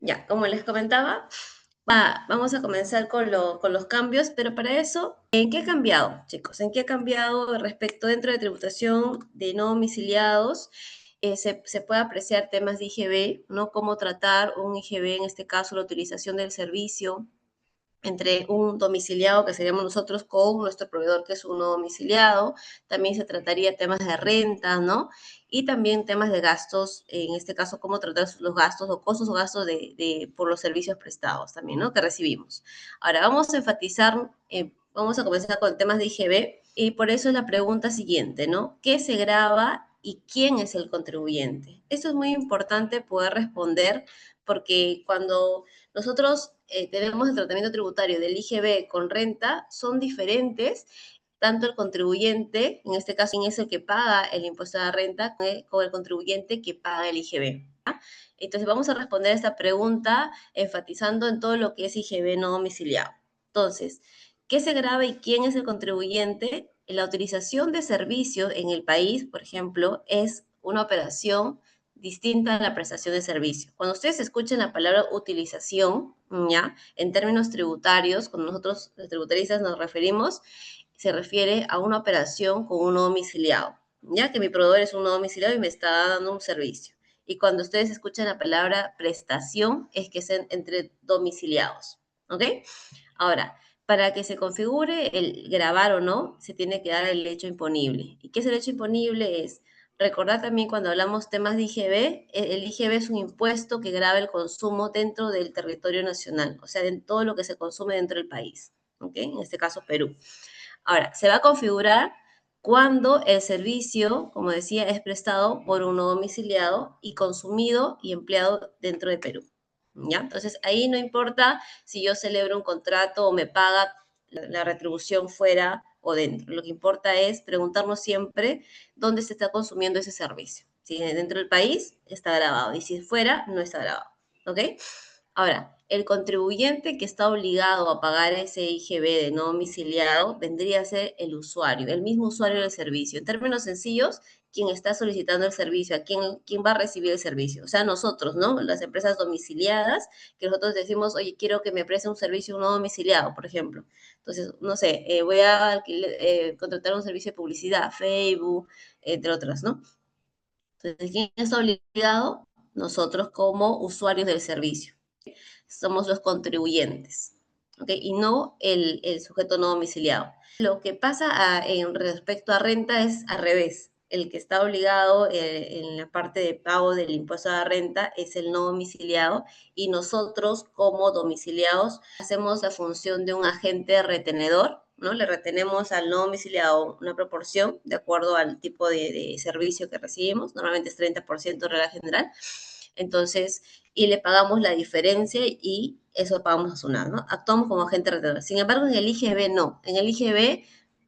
Ya, como les comentaba, vamos a comenzar con los cambios, pero para eso, ¿en qué ha cambiado, chicos? ¿En qué ha cambiado respecto dentro de tributación de no domiciliados? Se puede apreciar temas de IGB, ¿no? Cómo tratar un IGB, en este caso, la utilización del servicio entre un domiciliado, que seríamos nosotros, con nuestro proveedor, que es uno domiciliado. También se trataría temas de renta, ¿no? Y también temas de gastos, en este caso, cómo tratar los gastos o costos o gastos por los servicios prestados también, ¿no? Que recibimos. Ahora, vamos a enfatizar, vamos a comenzar con temas de IGB, y por eso es la pregunta siguiente, ¿no? ¿Qué se grava y quién es el contribuyente? Esto es muy importante poder responder, porque cuando nosotros tenemos el tratamiento tributario del IGB con renta, son diferentes, tanto el contribuyente, en este caso, es el que paga el impuesto a la renta, con el contribuyente que paga el IGB. Entonces, vamos a responder esta pregunta enfatizando en todo lo que es IGB no domiciliado. Entonces, ¿qué se grava y quién es el contribuyente? La utilización de servicios en el país, por ejemplo, es una operación distinta a la prestación de servicio. Cuando ustedes escuchen la palabra utilización, ¿ya? En términos tributarios, cuando nosotros los tributaristas nos referimos, se refiere a una operación con un domiciliado, ¿ya? Que mi proveedor es un domiciliado y me está dando un servicio. Y cuando ustedes escuchan la palabra prestación, es que es entre domiciliados, ¿ok? Ahora, para que se configure el gravar o no, se tiene que dar el hecho imponible. ¿Y qué es el hecho imponible? Es recordar también cuando hablamos temas de IGB, el IGB es un impuesto que grava el consumo dentro del territorio nacional, o sea, en todo lo que se consume dentro del país, ¿ok? En este caso, Perú. Ahora, se va a configurar cuando el servicio, como decía, es prestado por uno domiciliado y consumido y empleado dentro de Perú. ¿Ya? Entonces, ahí no importa si yo celebro un contrato o me paga la retribución fuera o dentro. Lo que importa es preguntarnos siempre dónde se está consumiendo ese servicio. Si dentro del país está grabado y si fuera, no está grabado. ¿Ok? Ahora, el contribuyente que está obligado a pagar ese IGB de no domiciliado vendría a ser el usuario, el mismo usuario del servicio. En términos sencillos, quien está solicitando el servicio, quién va a recibir el servicio. O sea, nosotros, ¿no? Las empresas domiciliadas, que nosotros decimos, oye, quiero que me preste un servicio no domiciliado, por ejemplo. Entonces, no sé, voy a contratar un servicio de publicidad, Facebook, entre otras, ¿no? Entonces, ¿quién está obligado? Nosotros como usuarios del servicio. Somos los contribuyentes, ¿ok? Y no el sujeto no domiciliado. Lo que pasa en respecto a renta es al revés. El que está obligado en la parte de pago del impuesto a la renta es el no domiciliado, y nosotros como domiciliados hacemos la función de un agente retenedor, ¿no? Le retenemos al no domiciliado una proporción de acuerdo al tipo de servicio que recibimos, normalmente es 30% regla general. Entonces, y le pagamos la diferencia y eso pagamos a SUNAT, ¿no? Actuamos como agente retenedor. Sin embargo, en el IGB no. En el IGB,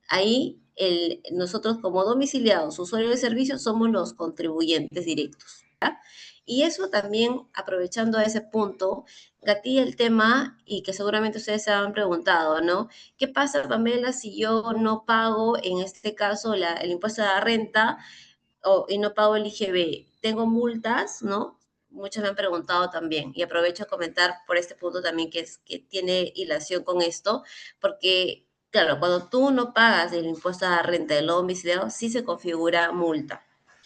ahí nosotros como domiciliados, usuarios de servicios, somos los contribuyentes directos. ¿Ya? Y eso también, aprovechando ese punto, gatilla el tema y que seguramente ustedes se han preguntado, ¿no? ¿Qué pasa, Pamela, si yo no pago, en este caso, el impuesto a la renta y no pago el IGB? ¿Tengo multas, no? Muchos me han preguntado también, y aprovecho a comentar por este punto también que tiene hilación con esto, porque, claro, cuando tú no pagas el impuesto a la renta del domiciliado, sí se configura multa.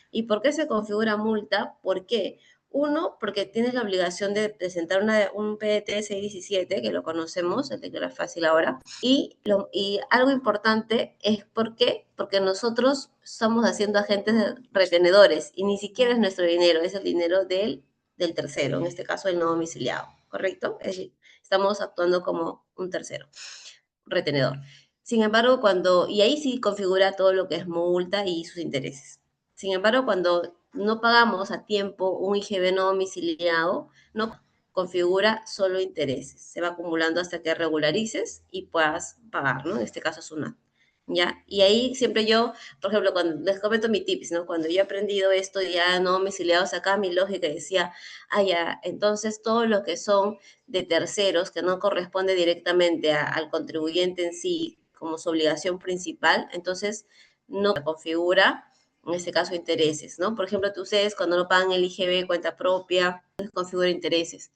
¿Y por qué se configura multa? ¿Por qué? Uno, porque tienes la obligación de presentar un PDT 617, que lo conocemos, el de fácil ahora. Y algo importante es ¿por qué? Porque nosotros estamos haciendo agentes retenedores y ni siquiera es nuestro dinero, es el dinero del tercero, en este caso el no domiciliado, ¿correcto? Es decir, estamos actuando como un tercero retenedor. Sin embargo, y ahí sí configura todo lo que es multa y sus intereses. Sin embargo, cuando no pagamos a tiempo un IGB no domiciliado, no configura solo intereses. Se va acumulando hasta que regularices y puedas pagar, ¿no? En este caso es una. ¿Ya? Y ahí siempre yo, por ejemplo, cuando les comento mi tips, ¿no? Cuando yo he aprendido esto ya no domiciliado, sacaba mi lógica y decía, ah, ya, entonces todo lo que son de terceros, que no corresponde directamente al contribuyente en sí como su obligación principal, entonces no configura, en este caso, intereses, ¿no? Por ejemplo, ustedes cuando no pagan el IGB, cuenta propia, configura intereses.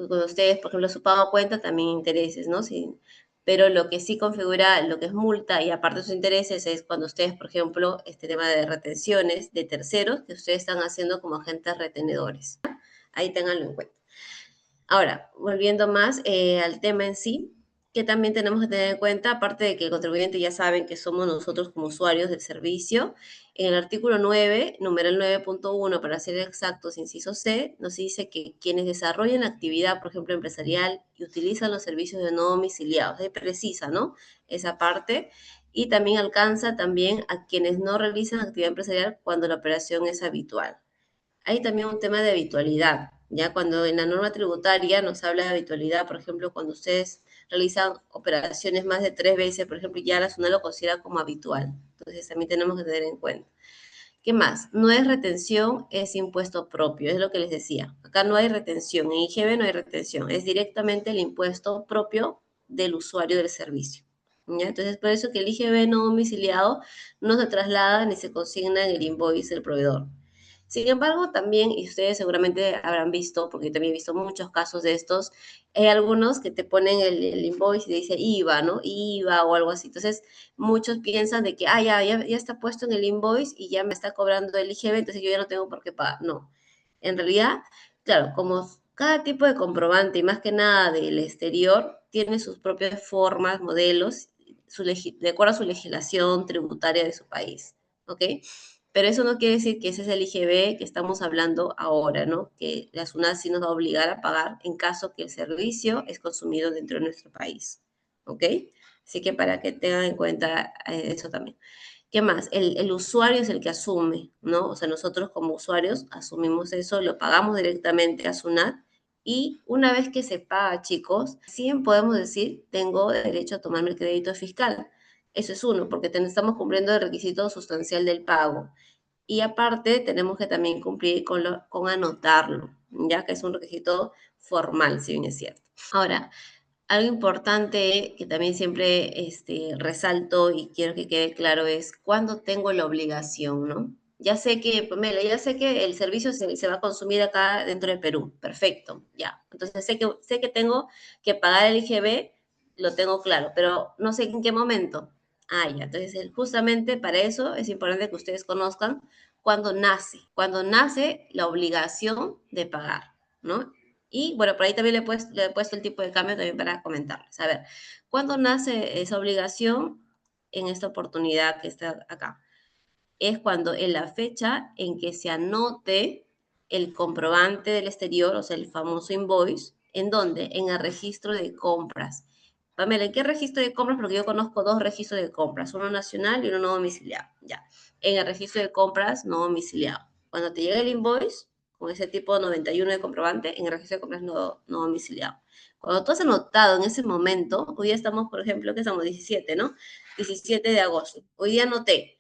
Cuando ustedes, por ejemplo, su pago a cuenta, también intereses, ¿no? Sí, pero lo que sí configura lo que es multa y aparte de sus intereses es cuando ustedes, por ejemplo, este tema de retenciones de terceros que ustedes están haciendo como agentes retenedores. Ahí ténganlo en cuenta. Ahora, volviendo más al tema en sí, que también tenemos que tener en cuenta, aparte de que el contribuyente ya saben que somos nosotros como usuarios del servicio, en el artículo 9, numeral 9.1, para ser exactos, inciso C, nos dice que quienes desarrollan actividad, por ejemplo, empresarial y utilizan los servicios de no domiciliados, ahí precisa, ¿no? Esa parte, y también alcanza también a quienes no realizan actividad empresarial cuando la operación es habitual. Hay también un tema de habitualidad, ya cuando en la norma tributaria nos habla de habitualidad, por ejemplo, cuando ustedes realizan operaciones más de 3 veces, por ejemplo, ya la SUNAT lo considera como habitual. Entonces también tenemos que tener en cuenta. ¿Qué más? No es retención, es impuesto propio, es lo que les decía. Acá no hay retención, en IGB no hay retención, es directamente el impuesto propio del usuario del servicio. ¿Ya? Entonces, por eso que el IGB no domiciliado no se traslada ni se consigna en el invoice del proveedor. Sin embargo, también, y ustedes seguramente habrán visto, porque yo también he visto muchos casos de estos, hay algunos que te ponen el invoice y dice IVA, ¿no? IVA o algo así. Entonces, muchos piensan de que, ya está puesto en el invoice y ya me está cobrando el IGB, entonces yo ya no tengo por qué pagar. No. En realidad, claro, como cada tipo de comprobante, y más que nada del exterior, tiene sus propias formas, modelos, de acuerdo a su legislación tributaria de su país. ¿Ok? Pero eso no quiere decir que ese es el IGB que estamos hablando ahora, ¿no? Que la SUNAT sí nos va a obligar a pagar en caso que el servicio es consumido dentro de nuestro país, ¿ok? Así que para que tengan en cuenta eso también. ¿Qué más? El usuario es el que asume, ¿no? O sea, nosotros como usuarios asumimos eso, lo pagamos directamente a SUNAT y una vez que se paga, chicos, sí podemos decir, tengo derecho a tomarme el crédito fiscal. Eso es uno, porque estamos cumpliendo el requisito sustancial del pago. Y aparte, tenemos que también cumplir con anotarlo, ya que es un requisito formal, si bien es cierto. Ahora, algo importante que también siempre resalto y quiero que quede claro es cuándo tengo la obligación, ¿no? Ya sé que, Pamela, ya sé que el servicio se va a consumir acá dentro de Perú. Perfecto, ya. Entonces sé que tengo que pagar el IGB, lo tengo claro, pero no sé en qué momento. Ya. Entonces, justamente para eso es importante que ustedes conozcan cuándo nace la obligación de pagar, ¿no? Y bueno, por ahí también le he puesto el tipo de cambio también para comentarles. A ver, ¿cuándo nace esa obligación en esta oportunidad que está acá? Es cuando en la fecha en que se anote el comprobante del exterior, o sea, el famoso invoice, ¿en dónde? En el registro de compras. Pamela, ¿en qué registro de compras? Porque yo conozco dos registros de compras, uno nacional y uno no domiciliado. Ya, en el registro de compras no domiciliado. Cuando te llega el invoice, con ese tipo 91 de comprobante, en el registro de compras no domiciliado. Cuando tú has anotado en ese momento, hoy día estamos, por ejemplo, que estamos 17, ¿no? 17 de agosto. Hoy día anoté.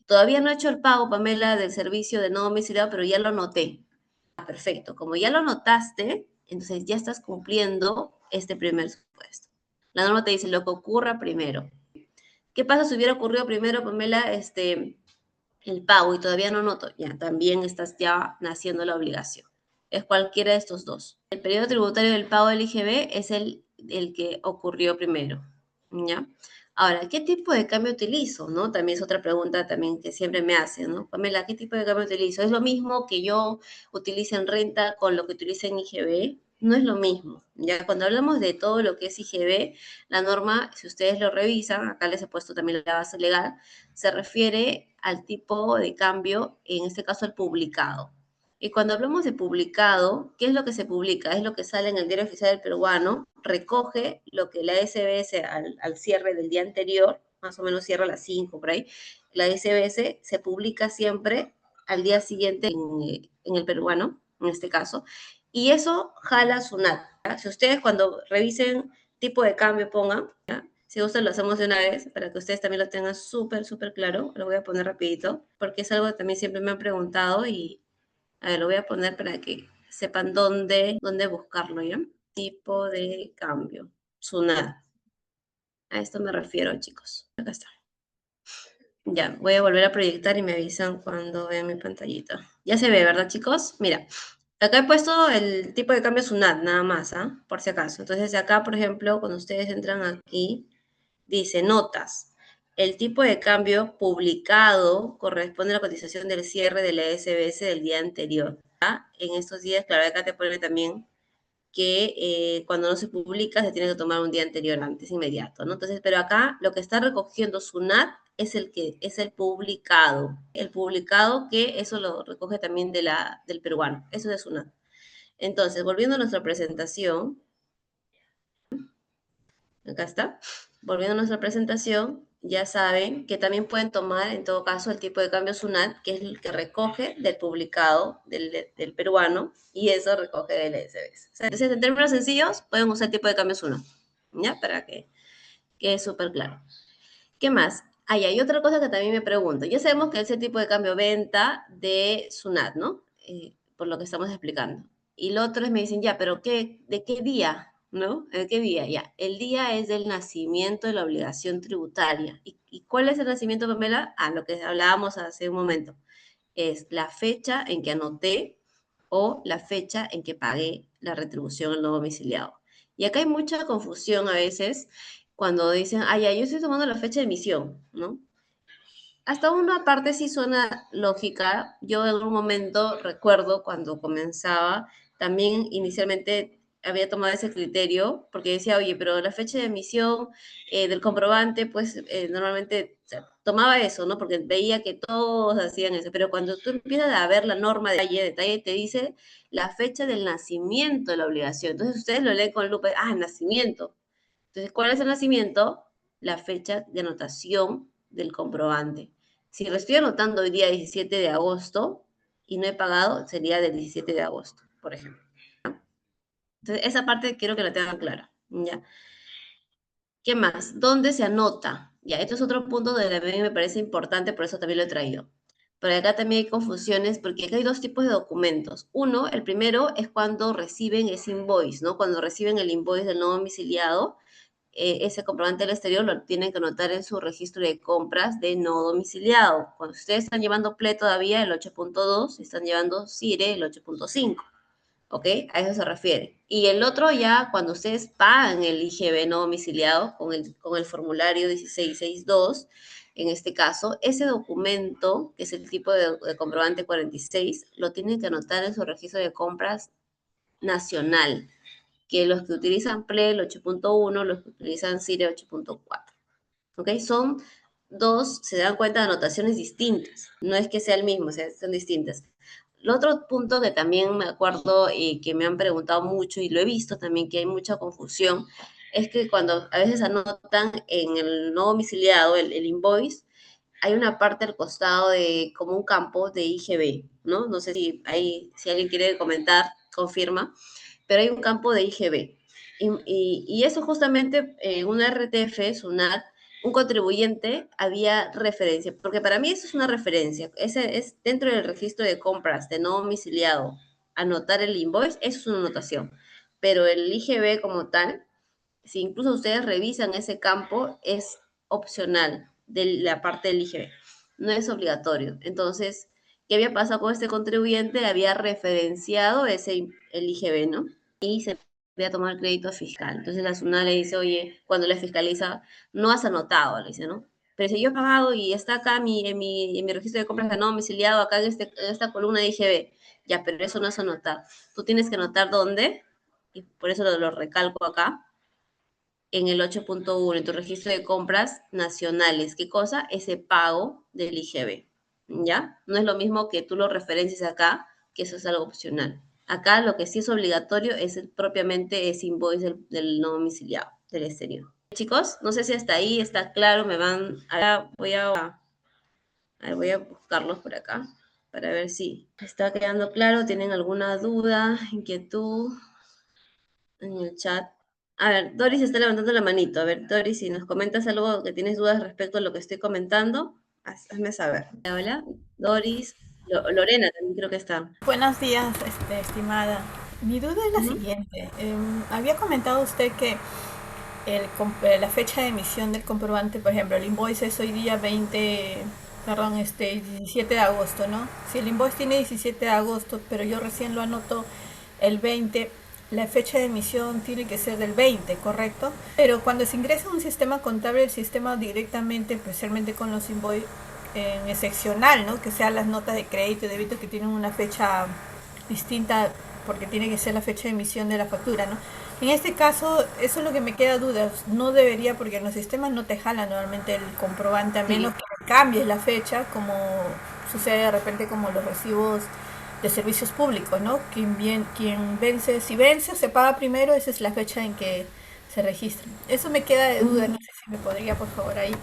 Todavía no he hecho el pago, Pamela, del servicio de no domiciliado, pero ya lo noté. Perfecto. Como ya lo notaste, entonces ya estás cumpliendo este primer supuesto. La norma te dice lo que ocurra primero. ¿Qué pasa si hubiera ocurrido primero, Pamela, el pago y todavía no noto? Ya, también estás ya naciendo la obligación. Es cualquiera de estos dos. El periodo tributario del pago del IGB es el que ocurrió primero. ¿Ya? Ahora, ¿qué tipo de cambio utilizo? ¿No? También es otra pregunta también que siempre me hacen, ¿no? Pamela, ¿qué tipo de cambio utilizo? ¿Es lo mismo que yo utilice en renta con lo que utilice en IGB? No es lo mismo. Ya cuando hablamos de todo lo que es IGB, la norma, si ustedes lo revisan, acá les he puesto también la base legal, se refiere al tipo de cambio, en este caso el publicado. Y cuando hablamos de publicado, ¿qué es lo que se publica? Es lo que sale en el Diario Oficial del Peruano, recoge lo que la SBS al cierre del día anterior, más o menos cierra a las 5 por ahí, la SBS se publica siempre al día siguiente en el peruano, en este caso, y eso jala SUNAT. ¿Ya? Si ustedes cuando revisen tipo de cambio pongan, ¿ya? Si gustan lo hacemos de una vez para que ustedes también lo tengan súper, súper claro. Lo voy a poner rapidito porque es algo que también siempre me han preguntado y a ver, lo voy a poner para que sepan dónde buscarlo, ¿ya? Tipo de cambio. SUNAT. A esto me refiero, chicos. Acá está. Ya, voy a volver a proyectar y me avisan cuando vean mi pantallita. Ya se ve, ¿verdad, chicos? Mira, Acá he puesto el tipo de cambio SUNAT, nada más, ¿ah? Por si acaso. Entonces, acá, por ejemplo, cuando ustedes entran aquí, dice notas. El tipo de cambio publicado corresponde a la cotización del cierre de la SBS del día anterior. En estos días, claro, acá te pone también que cuando no se publica se tiene que tomar un día anterior antes, inmediato, ¿no? Entonces, pero acá lo que está recogiendo SUNAT es el que es el publicado que eso lo recoge también del peruano, eso es de SUNAT. Entonces, volviendo a nuestra presentación, acá está. Volviendo a nuestra presentación, ya saben que también pueden tomar, en todo caso, el tipo de cambio SUNAT, que es el que recoge del publicado del peruano, y eso recoge del SBS. O sea, entonces, en términos sencillos, pueden usar el tipo de cambio SUNAT, ¿ya? Para que quede súper claro. ¿Qué más? Ahí hay otra cosa que también me pregunto. Ya sabemos que es el tipo de cambio venta de SUNAT, ¿no? Por lo que estamos explicando. Y lo otro es, me dicen, ya, pero ¿de qué día? ¿No? ¿De qué día? Ya. El día es del nacimiento de la obligación tributaria. ¿Y cuál es el nacimiento, Pamela? Ah, lo que hablábamos hace un momento. Es la fecha en que anoté o la fecha en que pagué la retribución al no domiciliado. Y acá hay mucha confusión a veces cuando dicen, ay, ya, yo estoy tomando la fecha de emisión, ¿no? Hasta una parte sí suena lógica. Yo en un momento recuerdo cuando comenzaba, también inicialmente había tomado ese criterio porque decía, oye, pero la fecha de emisión del comprobante, pues normalmente o sea, tomaba eso, ¿no? Porque veía que todos hacían eso. Pero cuando tú empiezas a ver la norma de detalle, te dice la fecha del nacimiento de la obligación. Entonces ustedes lo leen con lupa, ah, nacimiento. Entonces, ¿cuál es el nacimiento? La fecha de anotación del comprobante. Si lo estoy anotando hoy día 17 de agosto y no he pagado, sería del 17 de agosto, por ejemplo. Entonces, esa parte quiero que la tengan clara. ¿Ya? ¿Qué más? ¿Dónde se anota? Ya, esto es otro punto donde a mí me parece importante, por eso también lo he traído. Pero acá también hay confusiones porque acá hay dos tipos de documentos. Uno, el primero es cuando reciben ese invoice, ¿no? Cuando reciben el invoice del no domiciliado, ese comprobante del exterior lo tienen que anotar en su registro de compras de no domiciliado. Cuando ustedes están llevando PLE todavía el 8.2, están llevando CIRE el 8.5. ¿Ok? A eso se refiere. Y el otro ya, cuando ustedes pagan el IGB no domiciliado con el formulario 1662, en este caso, ese documento, que es el tipo de comprobante 46, lo tienen que anotar en su registro de compras nacional, que los que utilizan PLE el 8.1, los que utilizan CIRE 8.4. ¿Ok? Son dos, se dan cuenta de anotaciones distintas. No es que sea el mismo, o sea, son distintas. El otro punto que también me acuerdo y que me han preguntado mucho y lo he visto también que hay mucha confusión es que cuando a veces anotan en el no domiciliado, el invoice, hay una parte al costado de como un campo de IGB, ¿no? No sé si ahí, si alguien quiere comentar, confirma, pero hay un campo de IGB. Y eso justamente en una RTF, SUNAT, un contribuyente había referencia, porque para mí eso es una referencia, ese es dentro del registro de compras de no domiciliado, anotar el invoice, eso es una anotación, pero el IGB como tal, si incluso ustedes revisan ese campo, es opcional de la parte del IGB, no es obligatorio. Entonces, ¿qué había pasado con este contribuyente? Había referenciado el IGB, ¿no? Y se podía tomar crédito fiscal. Entonces la SUNAT le dice, oye, cuando le fiscaliza, no has anotado, le dice, ¿no? Pero si yo he pagado y está acá en mi registro de compras de no domiciliado, acá en esta columna de IGB, ya, pero eso no es anotar. Tú tienes que anotar dónde, y por eso lo recalco acá, en el 8.1, en tu registro de compras nacionales. ¿Qué cosa? Ese pago del IGB, ¿ya? No es lo mismo que tú lo referencies acá, que eso es algo opcional. Acá lo que sí es obligatorio es propiamente ese invoice del no domiciliado, del exterior. Chicos, no sé si hasta ahí está claro, me van, ahora voy a buscarlos por acá para ver si está quedando claro, tienen alguna duda, inquietud en el chat. A ver, Doris está levantando la manito. A ver, Doris, si nos comentas algo que tienes dudas respecto a lo que estoy comentando, hazme saber. Hola, Doris, Lorena también creo que está. Buenos días, estimada. Mi duda es la Ujú. siguiente. Había comentado usted que la fecha de emisión del comprobante, por ejemplo, el invoice es hoy día 20. Perdón, 17 de agosto, ¿no? Si el invoice tiene 17 de agosto, pero yo recién lo anoto el 20, la fecha de emisión tiene que ser del 20, ¿correcto? Pero cuando se ingresa a un sistema contable, el sistema directamente, especialmente con los invoice en excepcional, ¿no? Que sean las notas de crédito y débito que tienen una fecha distinta porque tiene que ser la fecha de emisión de la factura, ¿no? En este caso, eso es lo que me queda dudas. No debería, porque en los sistemas no te jala normalmente el comprobante, a menos Sí, que cambies la fecha, como sucede de repente como los recibos de servicios públicos, ¿no? Quien vence, si vence, se paga primero, esa es la fecha en que se registra. Eso me queda de duda, no ujú, sé si me podría, por favor, ahí,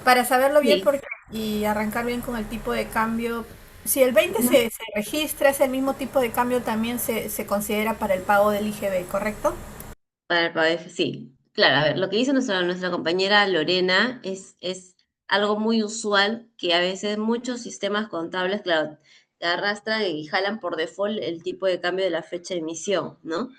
para saberlo bien sí. porque, y arrancar bien con el tipo de cambio. Si el 20 Ujú. se registra, es el mismo tipo de cambio también se considera para el pago del IGB, ¿correcto? Para el PABF, sí. Claro, a ver, lo que dice nuestra compañera Lorena es algo muy usual que a veces muchos sistemas contables, claro, te arrastran y jalan por default el tipo de cambio de la fecha de emisión, ¿no?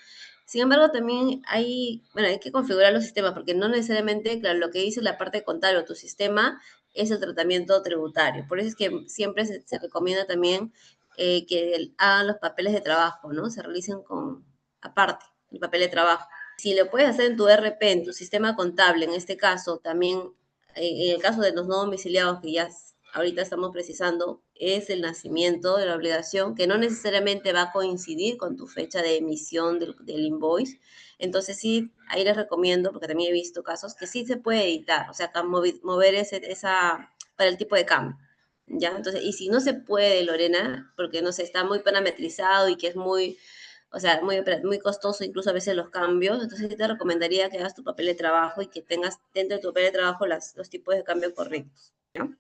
Sin embargo, también hay, bueno, hay que configurar los sistemas porque no necesariamente, claro, lo que dice la parte contable o tu sistema es el tratamiento tributario. Por eso es que siempre se recomienda también que hagan los papeles de trabajo, ¿no? Se realicen con, aparte, el papel de trabajo. Si lo puedes hacer en tu RP, en tu sistema contable, en este caso, también, en el caso de los no domiciliados que ya ahorita estamos precisando, es el nacimiento de la obligación, que no necesariamente va a coincidir con tu fecha de emisión del invoice. Entonces sí, ahí les recomiendo, porque también he visto casos que sí se puede editar, o sea, mover esa, para el tipo de cambio. ¿Ya? Entonces, y si no se puede, Lorena, porque no sé, está muy parametrizado y que es muy, o sea, muy costoso incluso a veces los cambios. Entonces sí te recomendaría que hagas tu papel de trabajo y que tengas dentro de tu papel de trabajo los tipos de cambio correctos. ¿No?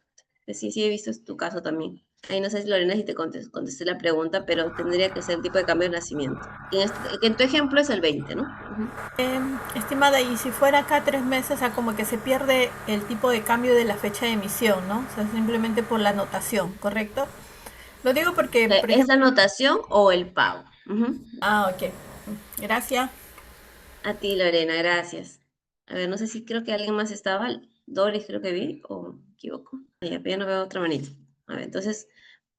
Sí, sí he visto tu caso también. Ahí no sé si Lorena si te contesté la pregunta, pero tendría que ser el tipo de cambio de nacimiento. Que en tu ejemplo es el 20, ¿no? Ujú. Estimada, y si fuera acá 3 meses, o sea, como que se pierde el tipo de cambio de la fecha de emisión, ¿no? O sea, simplemente por la anotación, ¿correcto? Lo digo porque, por ¿Es la ejemplo, anotación o el pago? Ujú. ok, gracias. A ti, Lorena, gracias. A ver, no sé si creo que alguien más estaba. Doris creo que vi, o me equivoco. Ya, pero ya no veo otra manita. A ver, entonces.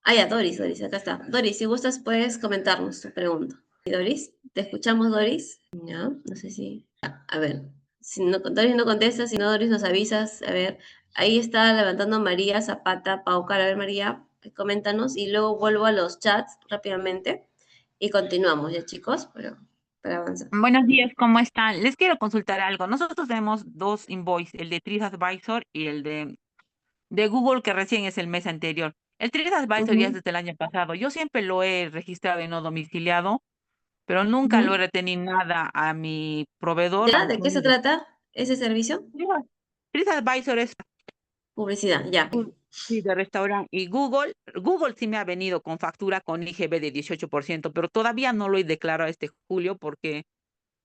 Ah, ya, Doris, acá está. Doris, si gustas, puedes comentarnos tu pregunta. ¿Y Doris? ¿Te escuchamos, Doris? Ya, no sé si. A ver, si no, Doris no contesta, si no, Doris nos avisas. A ver, ahí está levantando María Zapata Paucar. A ver, María, coméntanos y luego vuelvo a los chats rápidamente y continuamos, ya, chicos, para avanzar. Buenos días, ¿cómo están? Les quiero consultar algo. Nosotros tenemos dos invoices, el de TripAdvisor y el de Google, que recién es el mes anterior. El TripAdvisor ya es Ujú, desde el año pasado. Yo siempre lo he registrado y no domiciliado, pero nunca lo he ujú. retenido nada a mi proveedor, ¿Ya? a ¿De qué se Trip- trata ese servicio? TripAdvisor es Publicidad, ya. sí, de restaurante y Google sí me ha venido con factura con IGB de 18%, pero todavía no lo he declarado este julio porque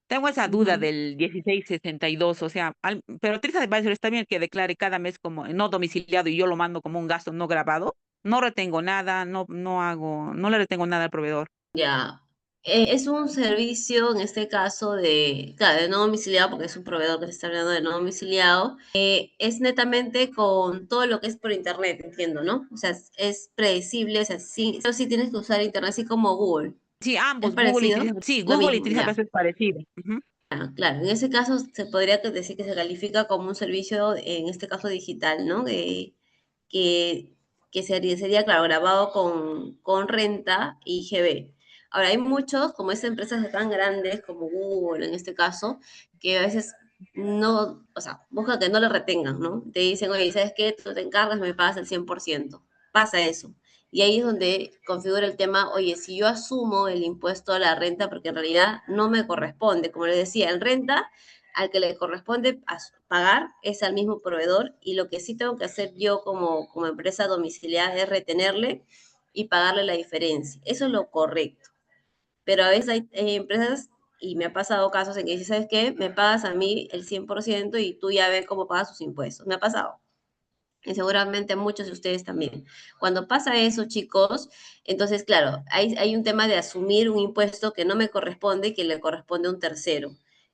tengo esa duda Ujú. del 1662, o sea, pero TripAdvisor está bien que declare cada mes como no domiciliado y yo lo mando como un gasto no grabado. No retengo nada, no le retengo nada al proveedor. Ya. Es un servicio, en este caso, claro, de no domiciliado, porque es un proveedor que se está hablando de no domiciliado. Es netamente con todo lo que es por internet, entiendo, ¿no? O sea, es predecible, o sea, sí, pero sí tienes que usar internet, así como Google. Sí, ¿Es ambos, parecido? Sí, Lo Google y mismo, ya. TripAdvisor es parecido. Ujú. Ah, claro, en ese caso se podría decir que se califica como un servicio, en este caso digital, ¿no? Que, que sería, claro, grabado con renta y GB. Ahora, hay muchos, como esas empresas tan grandes como Google en este caso, que a veces no, o sea, buscan que no le retengan, ¿no? Te dicen, oye, ¿sabes qué? Tú te encargas, me pagas el 100%. Pasa eso. Y ahí es donde configura el tema, oye, si yo asumo el impuesto a la renta, porque en realidad no me corresponde, como les decía, en renta, al que le corresponde pagar es al mismo proveedor y lo que sí tengo que hacer yo como empresa domiciliada es retenerle y pagarle la diferencia. Eso es lo correcto. Pero a veces hay empresas, y me ha pasado casos en que dices, ¿sabes qué? Me pagas a mí el 100% y tú ya ves cómo pagas sus impuestos. Me ha pasado y seguramente a muchos de ustedes también. Cuando pasa eso, chicos, entonces, claro, hay un tema de asumir un impuesto que no me corresponde y que le corresponde a un tercero.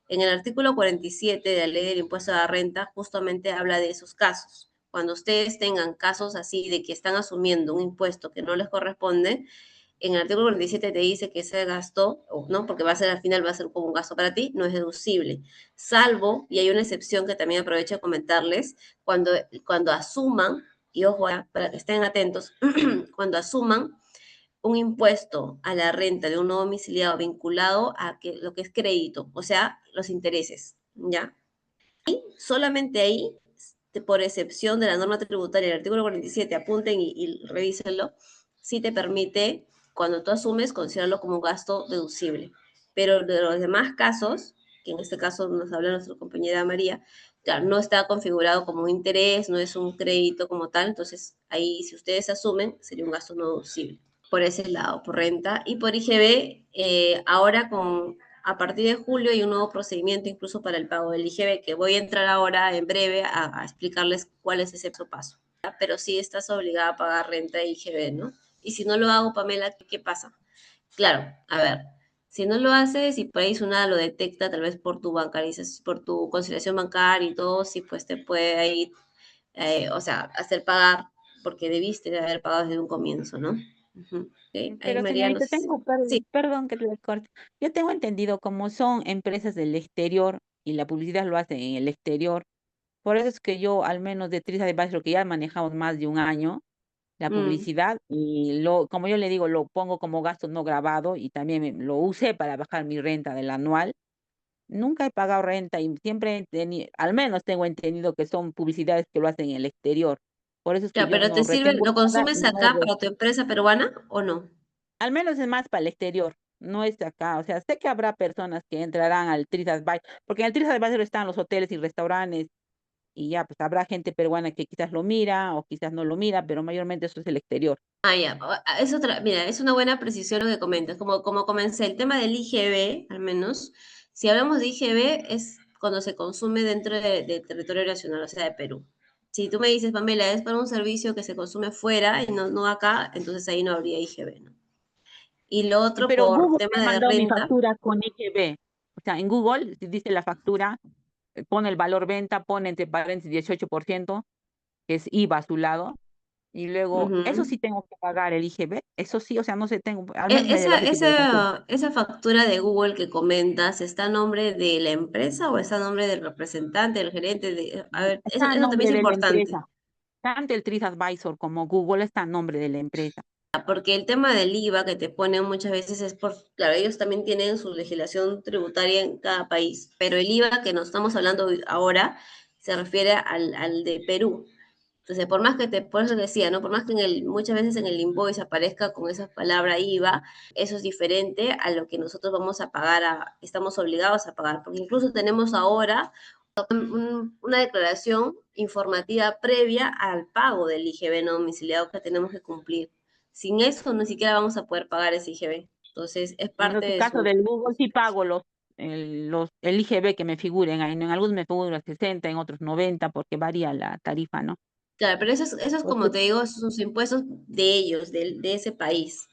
En el artículo 47 de la ley del impuesto a la renta, justamente habla de esos casos. cuando ustedes tengan casos así de que están asumiendo un impuesto que no les corresponde, en el artículo 47 te dice que ese gasto, ¿no? Porque va a ser al final, va a ser como un gasto para ti, no es deducible. Salvo, y hay una excepción que también aprovecho de comentarles, cuando asuman, y ojo, para que estén atentos, cuando asuman un impuesto a la renta de un nuevo domiciliado vinculado a lo que es crédito, o sea, los intereses, ¿ya? Y solamente ahí, por excepción de la norma tributaria del artículo 47, apunten y revísenlo, sí te permite, cuando tú asumes, considerarlo como un gasto deducible. Pero de los demás casos, que en este caso nos habla nuestra compañera María, claro, no está configurado como un interés, no es un crédito como tal, entonces ahí si ustedes asumen, sería un gasto no deducible por ese lado, por renta. Y por IGB, ahora a partir de julio hay un nuevo procedimiento incluso para el pago del IGB, que voy a entrar ahora en breve a explicarles cuál es ese paso. ¿Ya? Pero sí estás obligada a pagar renta de IGB, ¿no? Y si no lo hago, Pamela, ¿qué pasa? Claro, a ver, si no lo haces y por ahí nada lo detecta, tal vez por tu bancarización, por tu conciliación bancaria y todo, sí, pues te puede ahí, o sea, hacer pagar porque debiste de haber pagado desde un comienzo, ¿no? Uh-huh. ¿Okay? Ahí Pero María señorita, nos... Sí. perdón que te corte. Yo tengo entendido como son empresas del exterior y la publicidad lo hacen en el exterior. Por eso es que yo, al menos de Trisa de Base, lo que ya manejamos más de un año, la Mm. publicidad, y como yo le digo, lo pongo como gasto no grabado y también lo usé para bajar mi renta del anual. Nunca he pagado renta y siempre he tenido, al menos tengo entendido que son publicidades que lo hacen en el exterior. Por eso es que Claro, yo pero no ¿te sirve, retengo lo nada consumes y no acá para tu empresa peruana o no? al menos es más para el exterior, no es acá. O sea, sé que habrá personas que entrarán al Trizas By, porque en el Trizas By están los hoteles y restaurantes, y ya, pues habrá gente peruana que quizás lo mira o quizás no lo mira, pero mayormente eso es el exterior. Ah, ya. Es otra, mira, es una buena precisión lo que comentas. Como comencé, el tema del IGB, al menos, si hablamos de IGB, es cuando se consume dentro de territorio nacional, o sea, de Perú. Si tú me dices, Pamela, es para un servicio que se consume fuera y no acá, entonces ahí no habría IGB, ¿no? Y lo otro Pero por Google tema me ha de mandado mi renta. factura con IGB. O sea, en Google si dice la factura, pone el valor venta, pone entre paréntesis 18%, que es IVA a su lado, y luego, eso Ujú. sí tengo que pagar el IGB, eso sí, o sea, no sé, tengo, al menos me da ese tipo de consulta. Esa factura de Google que comentas, ¿está a nombre de la empresa o está a nombre del representante, del gerente? A ver, Está a eso también nombre es de la importante. empresa. Tanto el TripAdvisor como Google está a nombre de la empresa. Porque el tema del IVA que te ponen muchas veces es claro, ellos también tienen su legislación tributaria en cada país, pero el IVA que nos estamos hablando ahora se refiere al de Perú. Entonces, por eso decía, ¿no? Por más que muchas veces en el invoice aparezca con esa palabra IVA, eso es diferente a lo que nosotros vamos a pagar, estamos obligados a pagar, porque incluso tenemos ahora una declaración informativa previa al pago del IGB no domiciliado que tenemos que cumplir. Sin eso, ni siquiera vamos a poder pagar ese IGB. Entonces, es En parte el de caso su... del Google sí pago el IGB que me figuren ahí, ¿no? En algunos me figuran 60, en otros 90, porque varía la tarifa, ¿no? Claro, pero eso es como Porque te digo, esos son sus impuestos de ellos, de ese país.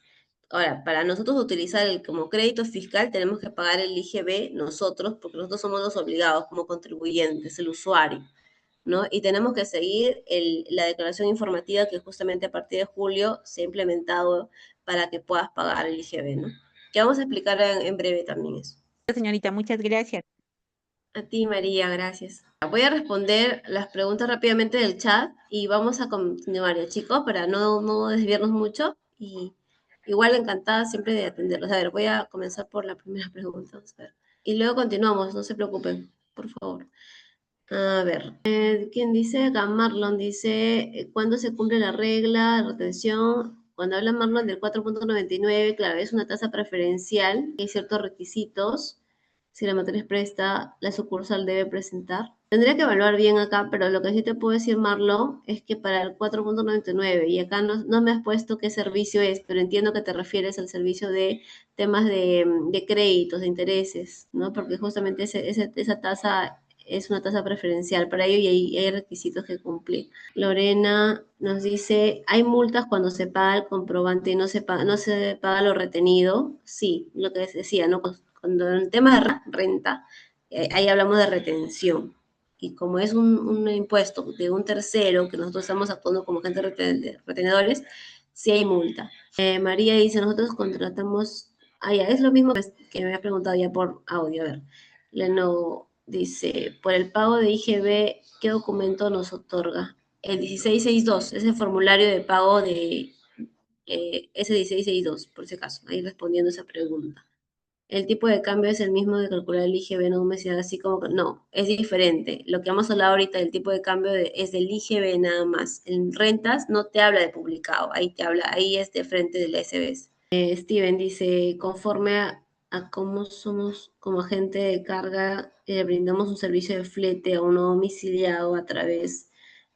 Ahora, para nosotros utilizar como crédito fiscal tenemos que pagar el IGB nosotros, porque nosotros somos los obligados como contribuyentes, el usuario, ¿no? Y tenemos que seguir la declaración informativa que justamente a partir de julio se ha implementado para que puedas pagar el IGB, ¿no? Que vamos a explicar en breve también eso. señorita, muchas gracias. A ti, María, gracias. Voy a responder las preguntas rápidamente del chat y vamos a continuar, ¿ya, chicos? Para no desviarnos mucho y igual encantada siempre de atenderlos. A ver, voy a comenzar por la primera pregunta, vamos a ver. Y luego continuamos, no se preocupen, por favor. A ver, ¿quién dice? Acá Marlon dice, ¿cuándo se cumple la regla de retención? Cuando habla Marlon del 4.99, claro, es una tasa preferencial, hay ciertos requisitos. Si la materia es presta, la sucursal debe presentar. Tendría que evaluar bien acá, pero lo que sí te puedo decir, Marlon, es que para el 4.99, y acá no me has puesto qué servicio es, pero entiendo que te refieres al servicio de temas de créditos, de intereses, ¿no? Porque justamente esa tasa es una tasa preferencial para ello y hay requisitos que cumplir. Lorena nos dice, ¿hay multas cuando se paga el comprobante y no se paga lo retenido? Sí, lo que decía, ¿no? Cuando en temas de renta, ahí hablamos de retención. y como es un impuesto de un tercero, que nosotros estamos actuando como agentes retenedores, sí hay multa. María dice, nosotros contratamos, ya, es lo mismo que me había preguntado ya por audio, a ver. Leno dice, por el pago de IGB, ¿qué documento nos otorga? El 1662, es el formulario de pago de ese 1662, por si acaso, ahí respondiendo esa pregunta. El tipo de cambio es el mismo de calcular el IGB, no me decía así como que, no, es diferente. Lo que hemos hablado ahorita del tipo de cambio es del IGB nada más. En rentas no te habla de publicado, ahí te habla, ahí es de frente del SBS. Steven dice, conforme a cómo somos como agente de carga, brindamos un servicio de flete a un domiciliado a través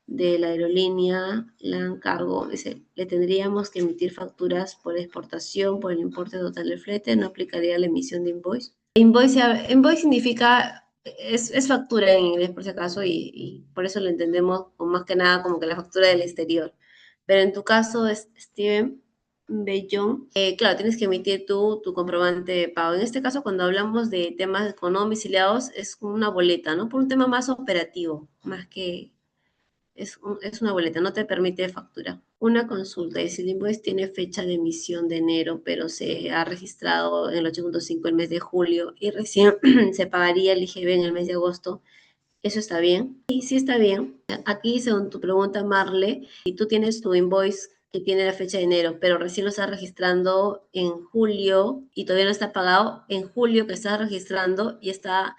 de la aerolínea, la encargo, dice, le tendríamos que emitir facturas por exportación por el importe total del flete, no aplicaría la emisión de invoice. Invoice significa, es factura en inglés por si acaso, y por eso lo entendemos con más que nada como que la factura del exterior. Pero en tu caso, Steven Bellón, claro, tienes que emitir tu comprobante de pago. En este caso, cuando hablamos de temas con no domiciliados, es como una boleta, ¿no? Por un tema más operativo, más que es una boleta, no te permite factura. Una consulta, y si el invoice tiene fecha de emisión de enero, pero se ha registrado en el 8.5 el mes de julio y recién se pagaría el IGB en el mes de agosto, ¿eso está bien? Sí, sí está bien. Aquí, según tu pregunta, Marle, si tú tienes tu invoice que tiene la fecha de enero, pero recién lo estás registrando en julio y todavía no está pagado, en julio que estás registrando y están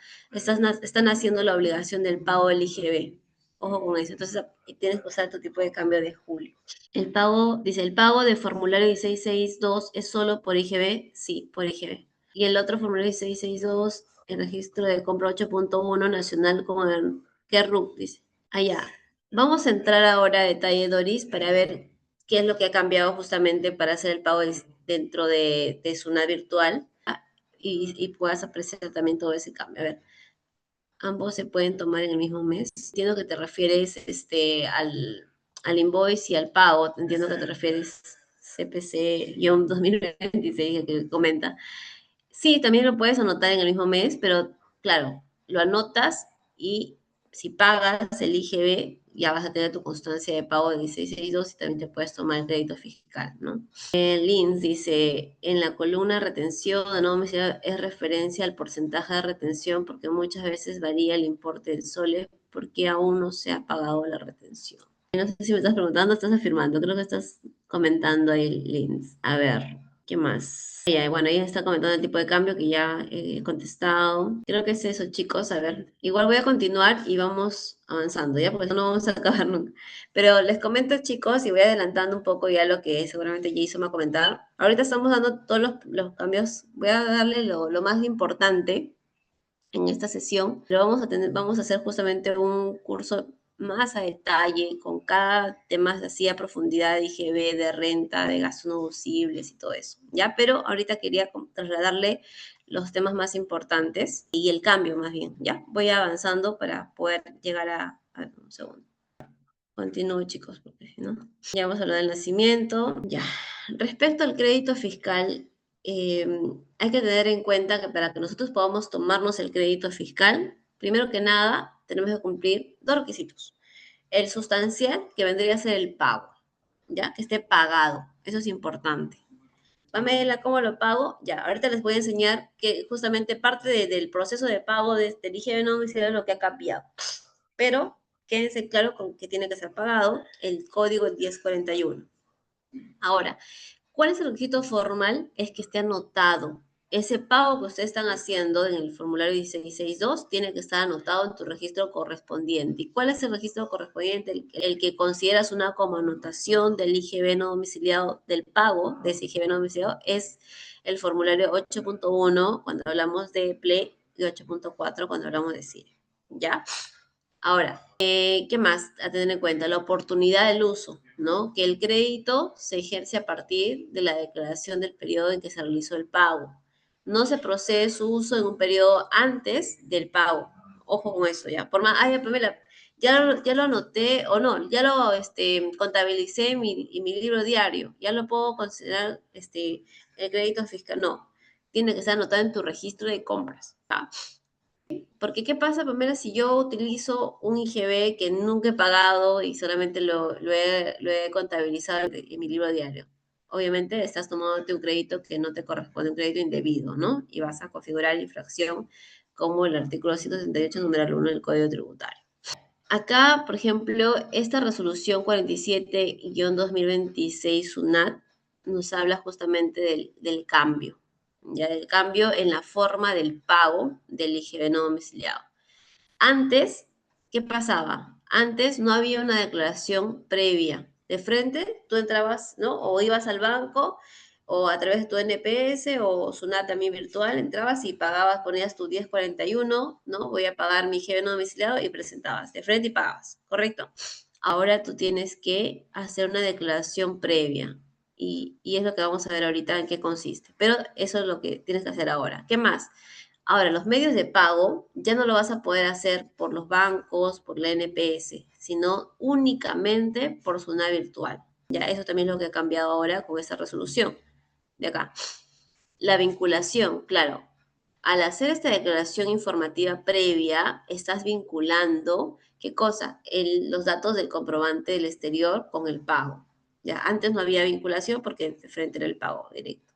haciendo la obligación del pago del IGB. Ojo con eso. Entonces, tienes que usar tu tipo de cambio de julio. El pago, dice, el pago de formulario 1662 es solo por IGB, sí, por IGB. Y el otro formulario 1662, el registro de compra 8.1 nacional con el KERRUC, dice. Allá. Vamos a entrar ahora a detalle, Doris, para ver qué es lo que ha cambiado justamente para hacer el pago dentro de Suna virtual y puedas apreciar también todo ese cambio. A ver, ambos se pueden tomar en el mismo mes. Entiendo que te refieres al invoice y al pago. Entiendo que te refieres CPC-2026, el que comenta. Sí, también lo puedes anotar en el mismo mes, pero claro, lo anotas y si pagas el IGB, ya vas a tener tu constancia de pago de 1662 y también te puedes tomar el crédito fiscal, ¿no? Lins dice, en la columna retención de no mencionar es referencia al porcentaje de retención porque muchas veces varía el importe en soles porque aún no se ha pagado la retención. No sé si me estás preguntando o estás afirmando, creo que estás comentando ahí, Lins. A ver, ¿qué más? Bueno, ahí está comentando el tipo de cambio que ya he contestado. Creo que es eso, chicos. A ver, igual voy a continuar y vamos avanzando, ¿ya? Porque no vamos a acabar nunca. Pero les comento, chicos, y voy adelantando un poco ya lo que seguramente Jason me va a comentar. Ahorita estamos dando todos los cambios. Voy a darle lo más importante en esta sesión, pero vamos a hacer justamente un curso más a detalle con cada tema así a profundidad de IGB, de renta, de gastos no deducibles y todo eso, ¿ya? Pero ahorita quería trasladarle los temas más importantes y el cambio más bien, ¿ya? Voy avanzando para poder llegar a ver, un segundo. Continúo, chicos, porque si no... Ya vamos a hablar del nacimiento. Ya. Respecto al crédito fiscal, eh, hay que tener en cuenta que para que nosotros podamos tomarnos el crédito fiscal, primero que nada, tenemos que cumplir dos requisitos. El sustancial, que vendría a ser el pago, ¿ya? Que esté pagado. Eso es importante. Pamela, ¿cómo lo pago? Ya, ahorita les voy a enseñar que justamente parte del proceso de pago de este IGB no es lo que ha cambiado. Pero quédense claro con que tiene que ser pagado el código 1041. Ahora, ¿cuál es el requisito formal? Es que esté anotado. Ese pago que ustedes están haciendo en el formulario 1662 tiene que estar anotado en tu registro correspondiente. ¿Y cuál es el registro correspondiente? El que consideras una como anotación del IGB no domiciliado, del pago de ese IGB no domiciliado, es el formulario 8.1 cuando hablamos de PLE y 8.4 cuando hablamos de CIRE. ¿Ya? Ahora, ¿qué más a tener en cuenta? La oportunidad del uso, ¿no? Que el crédito se ejerce a partir de la declaración del periodo en que se realizó el pago. No se procede su uso en un periodo antes del pago. Ojo con eso, ¿ya? Por más, ay, Pamela, ya lo anoté, o no, ya lo contabilicé en mi libro diario, ya lo puedo considerar el crédito fiscal. No, tiene que ser anotado en tu registro de compras, ¿tá? Porque, ¿qué pasa, Pamela, si yo utilizo un IGB que nunca he pagado y solamente lo he contabilizado en mi libro diario? Obviamente estás tomándote un crédito que no te corresponde, un crédito indebido, ¿no? Y vas a configurar la infracción como el artículo 168, numeral 1 del Código Tributario. Acá, por ejemplo, esta resolución 47-2026 SUNAT nos habla justamente del cambio, ya del cambio en la forma del pago del IGB no domiciliado. Antes, ¿qué pasaba? Antes no había una declaración previa. De frente, tú entrabas, ¿no? O ibas al banco, o a través de tu NPS, o SUNAT también virtual, entrabas y pagabas, ponías tu 1041, ¿no? Voy a pagar mi IGB no domiciliado y presentabas de frente y pagabas, ¿correcto? Ahora tú tienes que hacer una declaración previa. Y es lo que vamos a ver ahorita en qué consiste. Pero eso es lo que tienes que hacer ahora. ¿Qué más? Ahora, los medios de pago ya no lo vas a poder hacer por los bancos, por la NPS, sino únicamente por Suna Virtual. Ya, eso también es lo que ha cambiado ahora con esta resolución de acá. La vinculación, claro. Al hacer esta declaración informativa previa, estás vinculando, ¿qué cosa? Los datos del comprobante del exterior con el pago. Ya, antes no había vinculación porque de frente era el pago directo.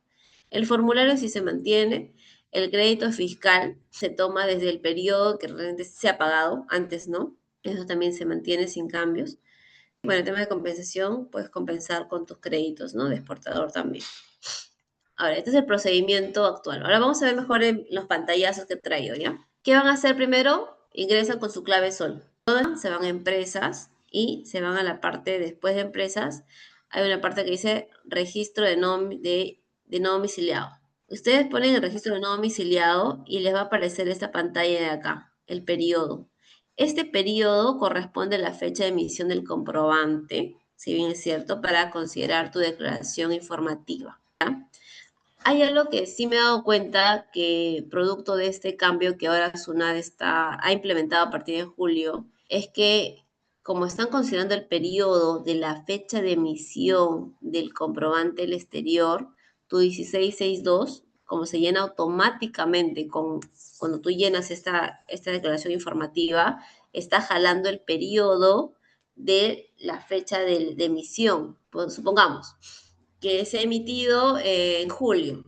El formulario sí se mantiene. El crédito fiscal se toma desde el periodo que realmente se ha pagado, antes no. Eso también se mantiene sin cambios. Bueno, el tema de compensación, puedes compensar con tus créditos, ¿no? De exportador también. Ahora, este es el procedimiento actual. Ahora vamos a ver mejor en los pantallazos que he traído, ¿ya? ¿Qué van a hacer primero? Ingresan con su clave SOL. Se van a empresas y se van a la parte después de empresas. Hay una parte que dice registro de no domiciliado. Ustedes ponen el registro de no domiciliado y les va a aparecer esta pantalla de acá, el periodo. Este periodo corresponde a la fecha de emisión del comprobante, si bien es cierto, para considerar tu declaración informativa. ¿Ya? Hay algo que sí me he dado cuenta que producto de este cambio que ahora SUNAT ha implementado a partir de julio, es que como están considerando el periodo de la fecha de emisión del comprobante del exterior, tu 1662, como se llena automáticamente cuando tú llenas esta declaración informativa, está jalando el periodo de la fecha de emisión. Pues, supongamos que se ha emitido en julio,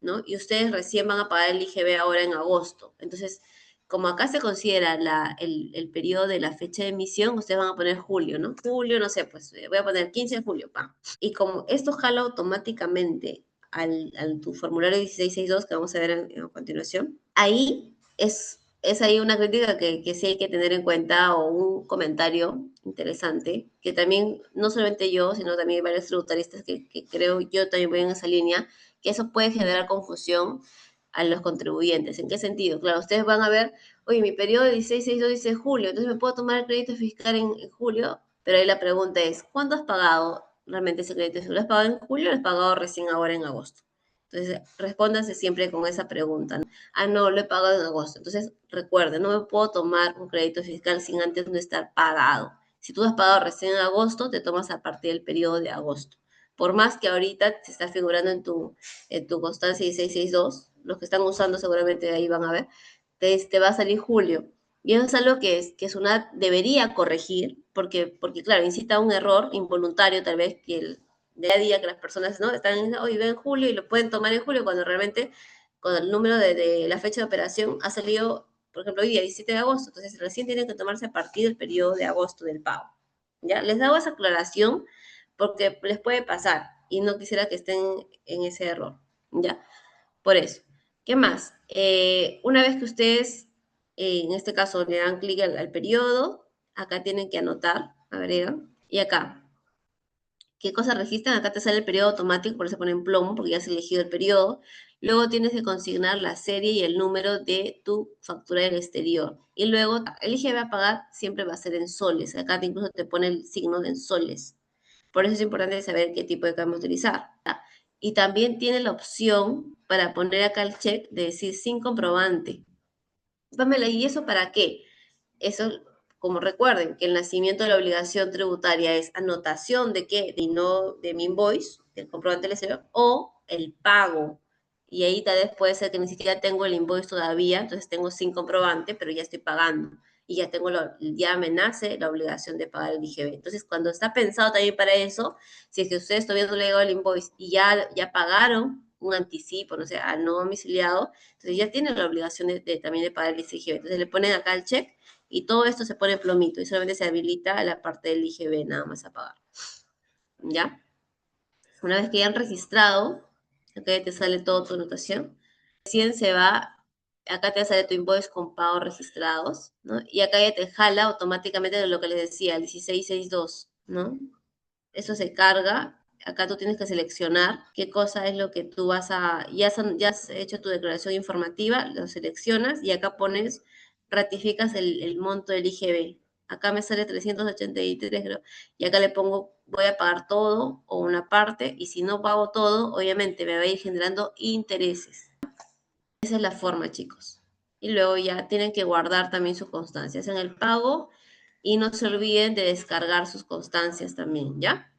¿no? Y ustedes recién van a pagar el IGB ahora en agosto. Entonces, como acá se considera el periodo de la fecha de emisión, ustedes van a poner julio, ¿no? Julio, no sé, pues voy a poner 15 de julio, ¡pam! Y como esto jala automáticamente al tu formulario 1662, que vamos a ver a continuación, ahí es ahí una crítica que sí hay que tener en cuenta o un comentario interesante, que también, no solamente yo, sino también hay varios tributaristas que creo yo también voy en esa línea, que eso puede generar confusión a los contribuyentes. ¿En qué sentido? Claro, ustedes van a ver, oye, mi periodo de 1662 dice julio, entonces me puedo tomar el crédito fiscal en julio, pero ahí la pregunta es, ¿cuándo has pagado realmente ese crédito fiscal? ¿Lo has pagado en julio o lo has pagado recién ahora en agosto? Entonces, respóndanse siempre con esa pregunta, ¿no? Ah, no, lo he pagado en agosto. Entonces, recuerden, no me puedo tomar un crédito fiscal sin antes no estar pagado. Si tú has pagado recién en agosto, te tomas a partir del periodo de agosto. Por más que ahorita se está figurando en tu constancia 1662, los que están usando seguramente de ahí van a ver, te va a salir julio. Y eso es algo que SUNAT debería corregir, porque claro, incita a un error involuntario tal vez que el día a día que las personas no están hoy ven julio y lo pueden tomar en julio cuando realmente con el número de la fecha de operación ha salido, por ejemplo, hoy día 17 de agosto, entonces recién tienen que tomarse a partir del periodo de agosto del pago. ¿Ya? Les hago esa aclaración porque les puede pasar y no quisiera que estén en ese error. ¿Ya? Por eso. ¿Qué más? Una vez que ustedes, en este caso, le dan clic al periodo, acá tienen que anotar, agregan, y acá, ¿qué cosa registran? Acá te sale el periodo automático, por eso pone en plomo, porque ya has elegido el periodo. Luego tienes que consignar la serie y el número de tu factura del exterior. Y luego, el IGB a pagar siempre va a ser en soles. Acá incluso te pone el signo de en soles. Por eso es importante saber qué tipo de cambio utilizar. ¿Ya? Y también tiene la opción para poner acá el check de decir sin comprobante. Pamela, ¿y eso para qué? Eso, como recuerden, que el nacimiento de la obligación tributaria es anotación de qué, y no de mi invoice, del comprobante del exterior, o el pago y ahí tal vez puede ser que ni siquiera tengo el invoice todavía, entonces tengo sin comprobante, pero ya estoy pagando y ya ya me nace la obligación de pagar el IGB. Entonces, cuando está pensado también para eso, si es que ustedes todavía no le llegado el invoice y ya pagaron un anticipo, no sé, al no domiciliado, entonces ya tienen la obligación también de pagar el IGB. Entonces le ponen acá el check y todo esto se pone plomito y solamente se habilita la parte del IGB nada más a pagar. ¿Ya? Una vez que ya han registrado, acá te sale toda tu anotación, recién se va, acá te sale tu invoice con pagos registrados, ¿no? Y acá ya te jala automáticamente de lo que les decía, el 1662, ¿no? Eso se carga, acá tú tienes que seleccionar qué cosa es lo que tú ya has hecho tu declaración informativa, lo seleccionas y acá ratificas el monto del IGB. Acá me sale 383, creo, y acá le pongo, voy a pagar todo o una parte, y si no pago todo, obviamente me va a ir generando intereses. Esa es la forma, chicos. Y luego ya tienen que guardar también sus constancias en el pago y no se olviden de descargar sus constancias también, ¿ya?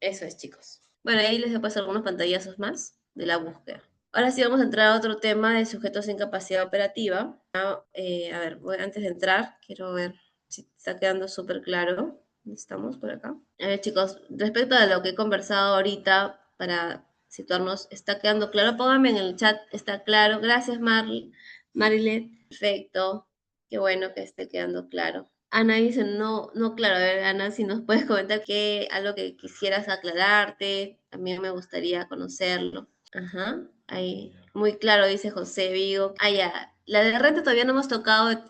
Eso es, chicos. Bueno, ahí les he puesto algunos pantallazos más de la búsqueda. Ahora sí vamos a entrar a otro tema de sujetos sin capacidad operativa. A ver, antes de entrar, quiero ver si está quedando súper claro. Estamos por acá. A ver, chicos, respecto a lo que he conversado ahorita, para situarnos, ¿está quedando claro? Pónganme en el chat, ¿está claro? Gracias, Marilet. Perfecto. Qué bueno que esté quedando claro. Ana dice, no, no, claro, a ver, Ana, si nos puedes comentar algo que quisieras aclararte, también me gustaría conocerlo. Ajá, ahí, muy claro, dice José Vigo. Ah, ya, la de renta todavía no hemos tocado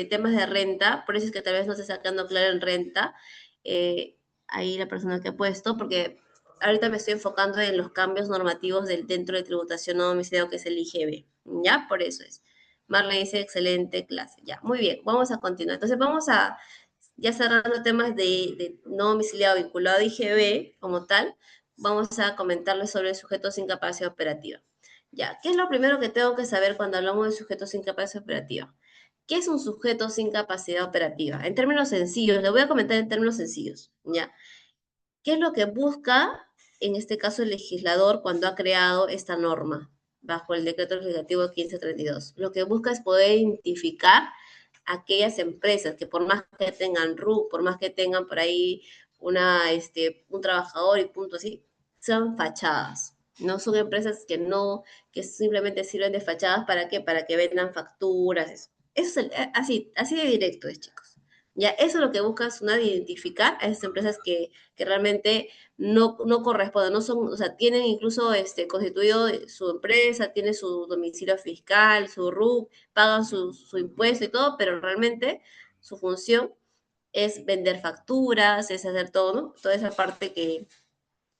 temas de renta, por eso es que tal vez no esté sacando claro en renta, eh, ahí la persona que ha puesto, porque ahorita me estoy enfocando en los cambios normativos dentro de tributación no domiciliado, que es el IGB, ¿ya? Por eso es. Marlene dice, excelente clase. Ya, muy bien, vamos a continuar. Entonces ya cerrando temas de no domiciliado vinculado a IGB como tal, vamos a comentarles sobre el sujeto sin capacidad operativa. Ya, ¿qué es lo primero que tengo que saber cuando hablamos de sujeto sin capacidad operativa? ¿Qué es un sujeto sin capacidad operativa? En términos sencillos, le voy a comentar en términos sencillos, ¿ya? ¿Qué es lo que busca, en este caso, el legislador cuando ha creado esta norma bajo el decreto legislativo 1532? Lo que busca es poder identificar aquellas empresas que por más que tengan RUC, por más que tengan por ahí un trabajador y punto así, son fachadas. No son empresas que simplemente sirven de fachadas. ¿Para qué? Para que vendan facturas. Eso es así de directo es, chicos. Ya, eso es lo que busca SUNAT, identificar a esas empresas que realmente no corresponden, no son, o sea, tienen incluso constituido su empresa, tiene su domicilio fiscal, su RUC, pagan su impuesto y todo, pero realmente su función es vender facturas, es hacer todo, ¿no? Toda esa parte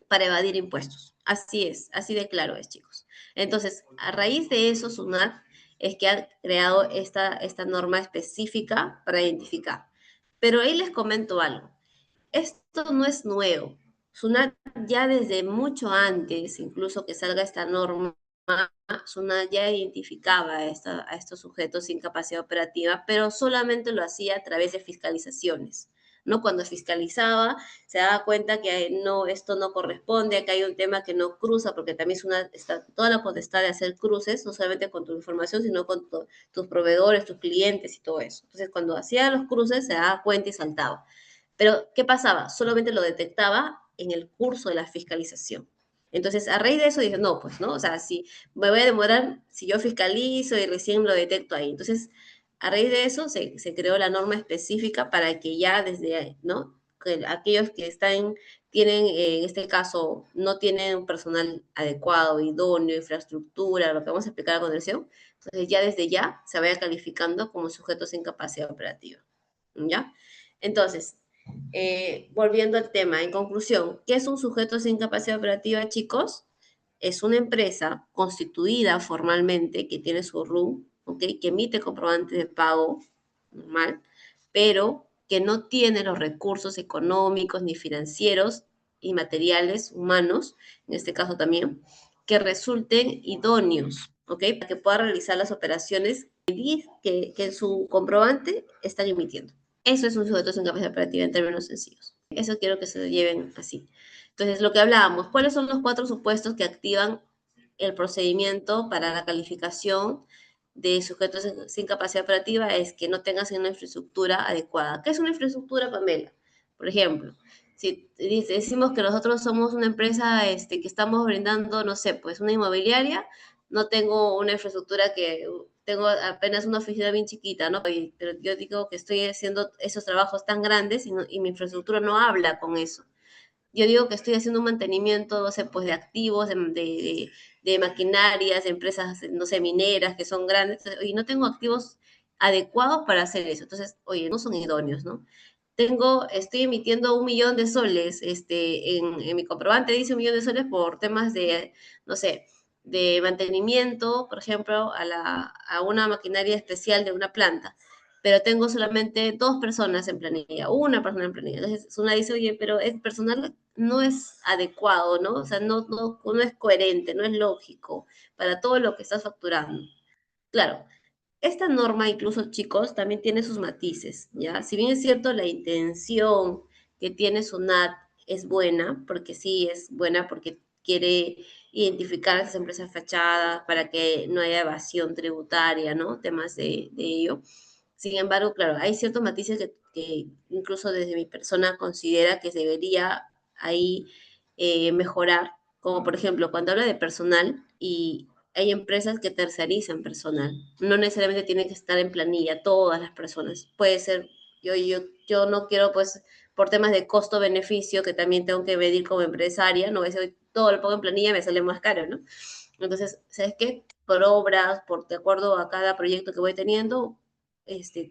para evadir impuestos. Así es, así de claro es, chicos. Entonces, a raíz de eso, SUNAT es que ha creado esta norma específica para identificar. Pero ahí les comento algo. Esto no es nuevo. SUNAT ya desde mucho antes, incluso que salga esta norma, SUNAT ya identificaba a estos sujetos sin capacidad operativa, pero solamente lo hacía a través de fiscalizaciones. ¿No? Cuando fiscalizaba, se daba cuenta que no, esto no corresponde, que hay un tema que no cruza, porque también está toda la potestad de hacer cruces, no solamente con tu información, sino con tus proveedores, tus clientes y todo eso. Entonces, cuando hacía los cruces, se daba cuenta y saltaba. Pero, ¿qué pasaba? Solamente lo detectaba en el curso de la fiscalización. Entonces, a raíz de eso dije, no, pues, ¿no? O sea, si me voy a demorar, si yo fiscalizo y recién lo detecto ahí. Entonces, a raíz de eso se creó la norma específica para que ya desde, ¿no? Que aquellos que tienen, en este caso, no tienen un personal adecuado, idóneo, infraestructura, lo que vamos a explicar a continuación, entonces ya desde ya se vaya calificando como sujetos sin capacidad operativa, ¿ya? Entonces, volviendo al tema, en conclusión, ¿qué es un sujeto sin capacidad operativa, chicos? Es una empresa constituida formalmente que tiene su RUM, ¿ok? Que emite comprobantes de pago normal, pero que no tiene los recursos económicos ni financieros y materiales humanos, en este caso también, que resulten idóneos, ¿ok? Para que pueda realizar las operaciones que en su comprobante están emitiendo. Eso es un sujeto sin capacidad operativa en términos sencillos. Eso quiero que se lo lleven así. Entonces, lo que hablábamos, ¿cuáles son los 4 supuestos que activan el procedimiento para la calificación de sujetos sin capacidad operativa es que no tengas una infraestructura adecuada. ¿Qué es una infraestructura, Pamela? Por ejemplo, si decimos que nosotros somos una empresa que estamos brindando, no sé, pues una inmobiliaria, no tengo una infraestructura que tengo apenas una oficina bien chiquita, ¿no? Pero yo digo que estoy haciendo esos trabajos tan grandes y mi infraestructura no habla con eso. Yo digo que estoy haciendo un mantenimiento, no sé, pues de activos, de maquinarias, de empresas, no sé, mineras que son grandes, y no tengo activos adecuados para hacer eso. Entonces, oye, no son idóneos, ¿no? Estoy emitiendo 1 millón de soles, en mi comprobante dice 1 millón de soles por temas de, no sé, de mantenimiento, por ejemplo, a una maquinaria especial de una planta, pero tengo solamente 2 personas en planilla, una persona en planilla. Entonces, una dice, oye, pero el personal no es adecuado, ¿no? O sea, no es coherente, no es lógico para todo lo que estás facturando. Claro, esta norma, incluso chicos, también tiene sus matices, ¿ya? Si bien es cierto, la intención que tiene SUNAT es buena, porque sí es buena, porque quiere identificar a esas empresas fachadas para que no haya evasión tributaria, ¿no? Temas de ello. Sin embargo, claro, hay ciertos matices que incluso desde mi persona considera que se debería ahí mejorar, como por ejemplo, cuando habla de personal y hay empresas que tercerizan personal. No necesariamente tiene que estar en planilla todas las personas. Puede ser, yo no quiero, pues, por temas de costo-beneficio, que también tengo que medir como empresaria, no voy a decir, todo lo pongo en planilla, me sale más caro, ¿no? Entonces, ¿sabes qué? Por obras, de acuerdo a cada proyecto que voy teniendo,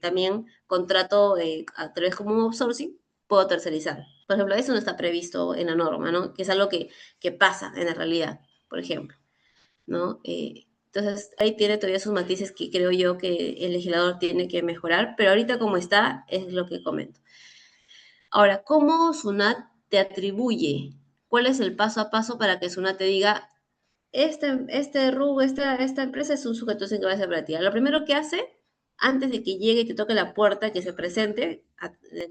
también contrato a través como un outsourcing, puedo tercerizar. Por ejemplo, eso no está previsto en la norma, ¿no? Que es algo que pasa en la realidad, por ejemplo. ¿No? Entonces, ahí tiene todavía sus matices que creo yo que el legislador tiene que mejorar, pero ahorita como está, es lo que comento. Ahora, ¿cómo SUNAT te atribuye? ¿Cuál es el paso a paso para que SUNAT te diga, este RUB, esta empresa es un sujeto sin capacidad operativa? Lo primero que hace, antes de que llegue y te toque la puerta, que se presente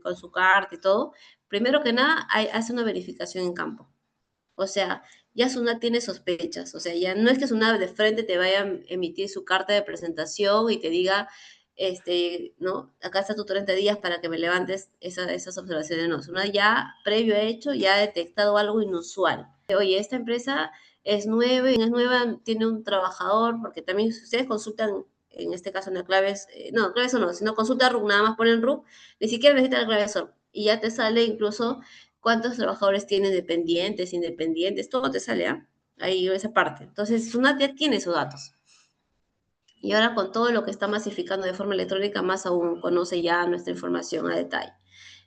con su carta y todo, primero que nada, hace una verificación en campo. O sea, ya SUNAT tiene sospechas. O sea, ya no es que SUNAT de frente te vaya a emitir su carta de presentación y te diga, ¿no? Acá está tu 30 días para que me levantes esas observaciones. No, SUNAT ya, previo a hecho, ya ha detectado algo inusual. Oye, esta empresa es nueva, tiene un trabajador, porque también si ustedes consultan, en este caso en la claves, no, claves o no, si no consulta RUC, nada más ponen RUC, ni siquiera necesitan la clave SOR. Y ya te sale incluso cuántos trabajadores tienen dependientes, independientes, todo te sale, ¿ah? Ahí esa parte. Entonces, SUNAT ya tiene esos datos. Y ahora con todo lo que está masificando de forma electrónica, más aún conoce ya nuestra información a detalle.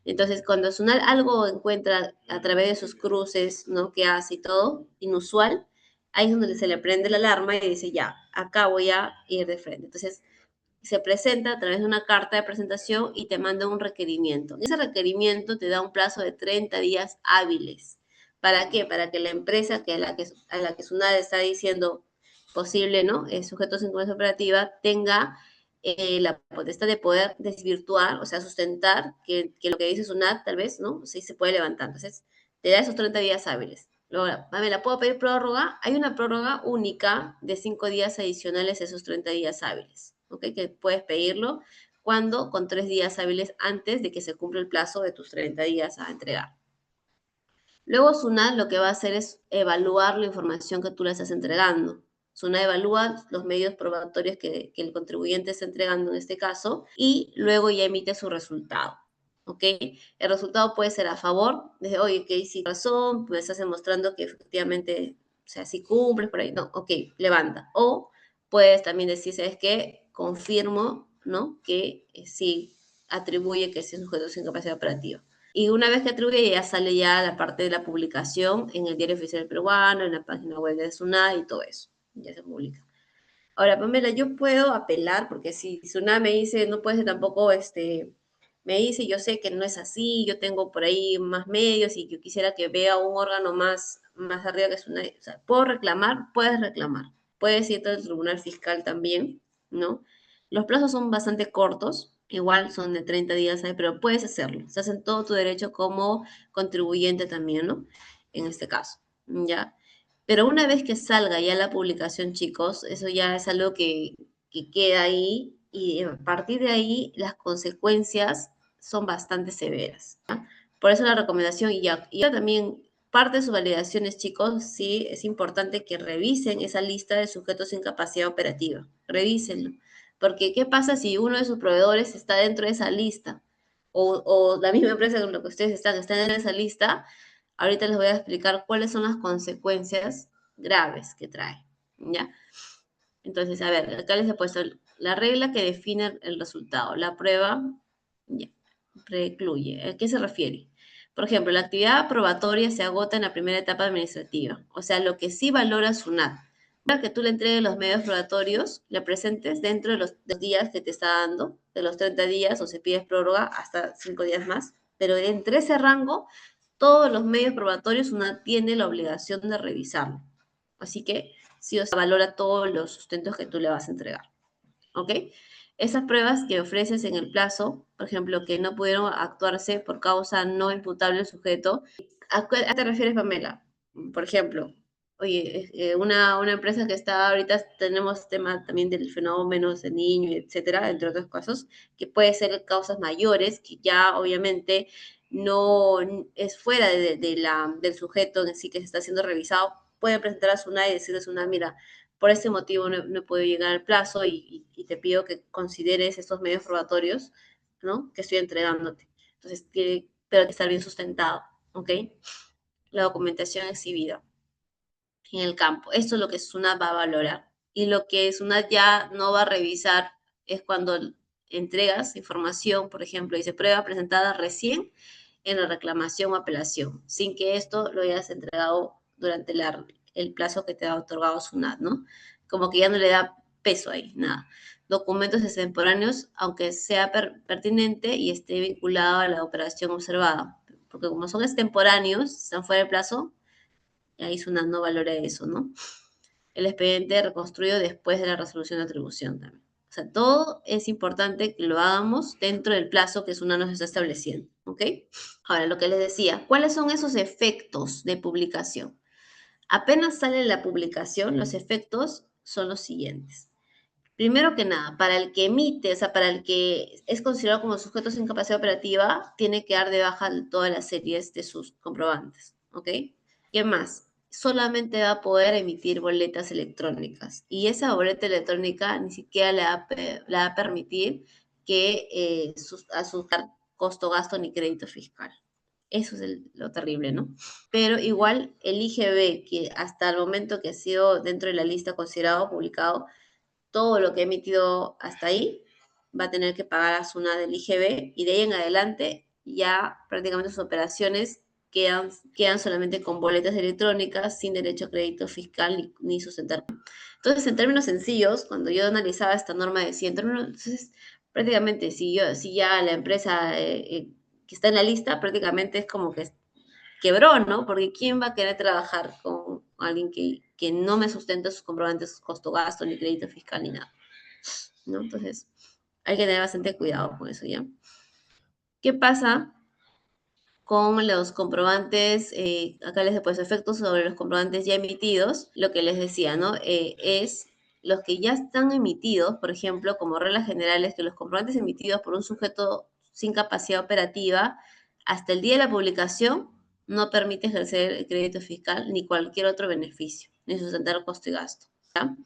Entonces, cuando SUNAT algo encuentra a través de sus cruces, ¿no? Que hace y todo, inusual, ahí es donde se le prende la alarma y dice, ya, acá voy a ir de frente. Entonces, se presenta a través de una carta de presentación y te manda un requerimiento. Ese requerimiento te da un plazo de 30 días hábiles. ¿Para qué? Para que la empresa a la que SUNAT está diciendo posible, ¿no? Sujeto sin capacidad operativa, tenga la potestad de poder desvirtuar, o sea, sustentar que lo que dice SUNAT tal vez, ¿no? Sí se puede levantar. Entonces, te da esos 30 días hábiles. Luego, ¿me la puedo pedir prórroga? Hay una prórroga única de 5 días adicionales a esos 30 días hábiles, ¿ok? Que puedes pedirlo cuando con 3 días hábiles antes de que se cumpla el plazo de tus 30 días a entregar. Luego SUNAT lo que va a hacer es evaluar la información que tú le estás entregando. SUNAT evalúa los medios probatorios que el contribuyente está entregando en este caso y luego ya emite su resultado. ¿Ok? El resultado puede ser a favor, desde, oye, que sí, razón, pues estás demostrando que efectivamente, o sea, si cumples por ahí, no, ok, levanta. O puedes también decir, ¿sabes qué? Confirmo, ¿no? Que sí atribuye que sí es un sujeto sin capacidad operativa. Y una vez que atribuye, ya sale ya la parte de la publicación en el Diario Oficial Peruano, en la página web de SUNAT y todo eso. Ya se publica. Ahora, Pamela, yo puedo apelar, porque si SUNAT me dice, no puede ser tampoco, me dice, yo sé que no es así, yo tengo por ahí más medios y yo quisiera que vea un órgano más arriba que SUNAT. O sea, ¿puedo reclamar? Puedes reclamar. Puedes irte al Tribunal Fiscal también, ¿no? Los plazos son bastante cortos, igual son de 30 días, pero puedes hacerlo. Estás en todo tu derecho como contribuyente también, ¿no? En este caso, ¿ya? Pero una vez que salga ya la publicación, chicos, eso ya es algo que queda ahí y a partir de ahí las consecuencias son bastante severas. ¿Ya? Por eso la recomendación y ya también parte de sus validaciones, chicos, sí es importante que revisen esa lista de sujetos sin capacidad operativa. Revísenlo. Porque, ¿qué pasa si uno de sus proveedores está dentro de esa lista? O la misma empresa con la que ustedes están, está dentro de esa lista. Ahorita les voy a explicar cuáles son las consecuencias graves que trae, ¿ya? Entonces, a ver, acá les he puesto la regla que define el resultado. La prueba, ya, precluye. ¿A qué se refiere? Por ejemplo, la actividad probatoria se agota en la primera etapa administrativa. O sea, lo que sí valora SUNAT. Para que tú le entregues los medios probatorios, le presentes dentro de los días que te está dando, de los 30 días, o si pides prórroga, hasta 5 días más. Pero entre ese rango, todos los medios probatorios SUNAT tiene la obligación de revisarlo. Así que sí o sí valora todos los sustentos que tú le vas a entregar. ¿Ok? Esas pruebas que ofreces en el plazo, por ejemplo, que no pudieron actuarse por causa no imputable del sujeto, ¿a qué te refieres, Pamela? Por ejemplo, oye, una empresa que está ahorita, tenemos tema también del fenómeno de niño, etcétera, entre otros casos, que puede ser causas mayores, que ya obviamente no es fuera del sujeto en sí que se está siendo revisado, pueden presentar a SUNAT y decirle a SUNAT, mira, por este motivo no he podido llegar al plazo y te pido que consideres estos medios probatorios, ¿no? Que estoy entregándote. Entonces, pero que estar bien sustentado, ¿ok? La documentación exhibida en el campo. Esto es lo que SUNAT va a valorar. Y lo que SUNAT ya no va a revisar es cuando entregas información, por ejemplo, dice prueba presentada recién en la reclamación o apelación, sin que esto lo hayas entregado durante el plazo que te ha otorgado SUNAT, ¿no? Como que ya no le da peso ahí, nada. Documentos extemporáneos, aunque sea pertinente y esté vinculado a la operación observada, porque como son extemporáneos, están fuera de plazo, ahí SUNAT no valora eso, ¿no? El expediente reconstruido después de la resolución de atribución también. O sea, todo es importante que lo hagamos dentro del plazo que SUNAT nos está estableciendo, ¿ok? Ahora, lo que les decía, ¿cuáles son esos efectos de publicación? Apenas sale la publicación, los efectos son los siguientes. Primero que nada, para el que emite, o sea, para el que es considerado como sujeto sin capacidad operativa, tiene que dar de baja todas las series de sus comprobantes, ¿ok? ¿Qué más? Solamente va a poder emitir boletas electrónicas y esa boleta electrónica ni siquiera le va a permitir que asustar costo, gasto ni crédito fiscal. Eso es lo terrible, ¿no? Pero igual el IGB, que hasta el momento que ha sido dentro de la lista considerado, publicado, todo lo que he emitido hasta ahí va a tener que pagar a SUNAT del IGB y de ahí en adelante ya prácticamente sus operaciones quedan solamente con boletas electrónicas sin derecho a crédito fiscal ni sustentar. Entonces, en términos sencillos, cuando yo analizaba esta norma de 100, entonces prácticamente si ya la empresa que está en la lista prácticamente es como que quebró, ¿no? Porque ¿quién va a querer trabajar con alguien que no me sustenta sus comprobantes costo-gasto, ni crédito fiscal, ni nada, ¿no? Entonces, hay que tener bastante cuidado con eso, ¿ya? ¿Qué pasa con los comprobantes? Acá les he puesto efectos sobre los comprobantes ya emitidos. Lo que les decía, ¿no? Es los que ya están emitidos, por ejemplo, como reglas generales, que los comprobantes emitidos por un sujeto sin capacidad operativa hasta el día de la publicación no permite ejercer el crédito fiscal ni cualquier otro beneficio, ni sustentar costo y gasto. ¿Ya?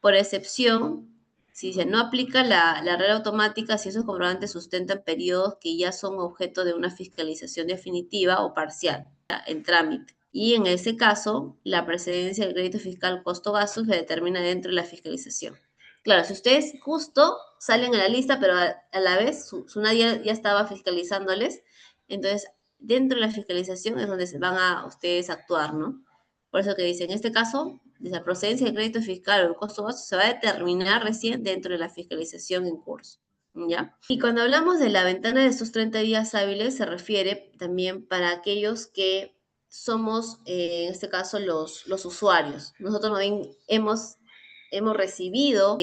Por excepción, si se no aplica la regla automática, si esos comprobantes sustentan periodos que ya son objeto de una fiscalización definitiva o parcial, ¿ya? En trámite. Y en ese caso, la precedencia del crédito fiscal costo-gasto se determina dentro de la fiscalización. Claro, si ustedes justo salen a la lista, pero a la vez SUNAT ya estaba fiscalizándoles, entonces dentro de la fiscalización es donde se van a ustedes a actuar, ¿no? Por eso que dice, en este caso, la procedencia del crédito fiscal o el costo gasto se va a determinar recién dentro de la fiscalización en curso, ¿ya? Y cuando hablamos de la ventana de estos 30 días hábiles, se refiere también para aquellos que somos, en este caso, los usuarios. Nosotros también hemos hemos recibido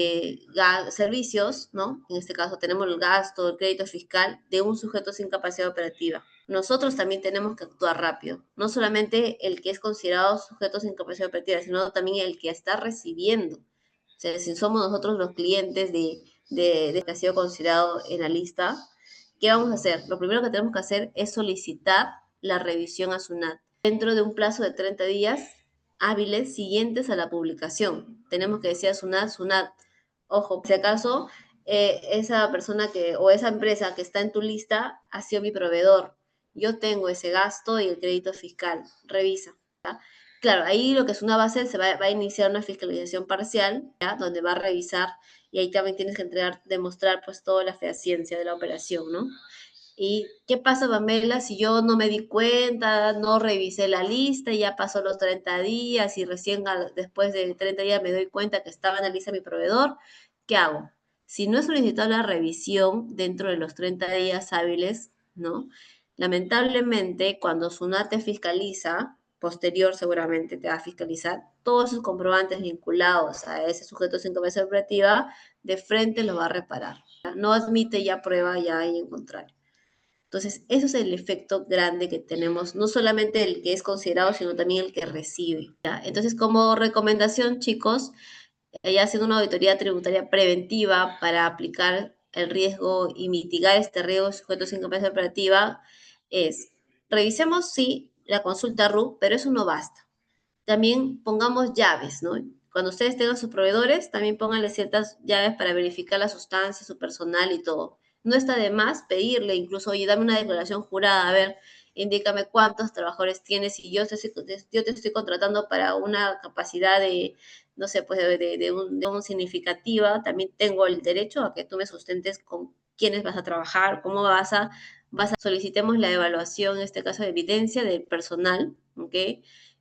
servicios, ¿no? En este caso tenemos el gasto, el crédito fiscal de un sujeto sin capacidad operativa. Nosotros también tenemos que actuar rápido, no solamente el que es considerado sujeto sin capacidad operativa, sino también el que está recibiendo. O sea, si somos nosotros los clientes de que ha sido considerado en la lista, ¿qué vamos a hacer? Lo primero que tenemos que hacer es solicitar la revisión a SUNAT dentro de un plazo de 30 días hábiles siguientes a la publicación. Tenemos que decir a SUNAT, ojo, si acaso esa persona o esa empresa que está en tu lista ha sido mi proveedor. Yo tengo ese gasto y el crédito fiscal. Revisa. ¿Ya? Claro, ahí lo que SUNAT va a hacer, va a iniciar una fiscalización parcial, ¿ya? Donde va a revisar y ahí también tienes que demostrar pues toda la fehaciencia de la operación, ¿no? ¿Y qué pasa, Pamela, si yo no me di cuenta, no revisé la lista, y ya pasó los 30 días y recién después de 30 días me doy cuenta que estaba en la lista mi proveedor? ¿Qué hago? Si no he solicitado la revisión dentro de los 30 días hábiles, ¿no? Lamentablemente, cuando SUNAT te fiscaliza, posterior seguramente te va a fiscalizar, todos esos comprobantes vinculados a ese sujeto sin capacidad operativa, de frente los va a reparar. No admite ya prueba ya en contrario. Entonces, eso es el efecto grande que tenemos, no solamente el que es considerado, sino también el que recibe, ¿ya? Entonces, como recomendación, chicos, ya haciendo una auditoría tributaria preventiva para aplicar el riesgo y mitigar este riesgo de sujetos sin capacidad operativa, es, revisemos, sí, la consulta RUC, pero eso no basta. También pongamos llaves, ¿no? Cuando ustedes tengan sus proveedores, también pónganle ciertas llaves para verificar la sustancia, su personal y todo. No está de más pedirle, incluso, oye, dame una declaración jurada, a ver, indícame cuántos trabajadores tienes y yo te estoy contratando para una capacidad de, no sé, pues de un significativa, también tengo el derecho a que tú me sustentes con quiénes vas a trabajar, cómo solicitemos la evaluación, en este caso de evidencia del personal, ¿ok?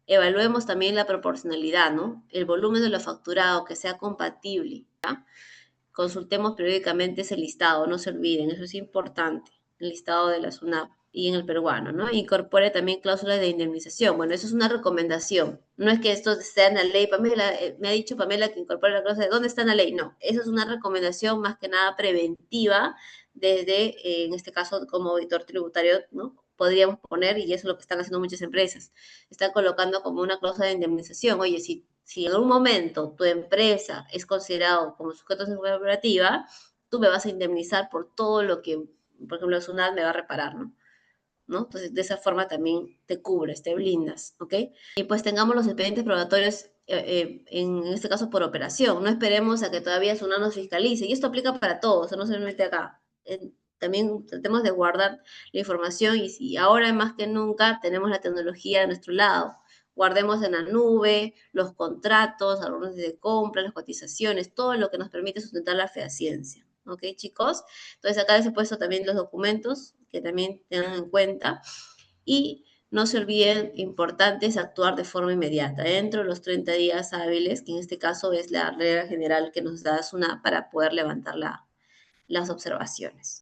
Evaluemos también la proporcionalidad, ¿no? El volumen de lo facturado, que sea compatible, ¿ya? Consultemos periódicamente ese listado, no se olviden, eso es importante, el listado de la SUNAT y en el peruano, ¿no? Incorpore también cláusulas de indemnización. Bueno, eso es una recomendación. No es que esto sea en la ley. Pamela, me ha dicho Pamela que incorpore la cláusula de ¿dónde está en la ley? No, eso es una recomendación más que nada preventiva desde, en este caso, como auditor tributario, ¿no? Podríamos poner, y eso es lo que están haciendo muchas empresas, están colocando como una cláusula de indemnización. Oye, si en algún momento tu empresa es considerado como sujeto de seguridad operativa, tú me vas a indemnizar por todo lo que, por ejemplo, SUNAT me va a reparar, ¿no? ¿No? Entonces, de esa forma también te cubres, te blindas, ¿ok? Y pues tengamos los expedientes probatorios, en este caso por operación. No esperemos a que todavía SUNAT nos fiscalice. Y esto aplica para todos, no solamente acá. También tratemos de guardar la información y si ahora más que nunca tenemos la tecnología a nuestro lado. Guardemos en la nube los contratos, algunos de compra, las cotizaciones, todo lo que nos permite sustentar la fehaciencia. ¿Ok, chicos? Entonces acá les he puesto también los documentos que también tengan en cuenta. Y no se olviden, importante es actuar de forma inmediata, dentro de los 30 días hábiles, que en este caso es la regla general que nos da SUNAT para poder levantar las observaciones.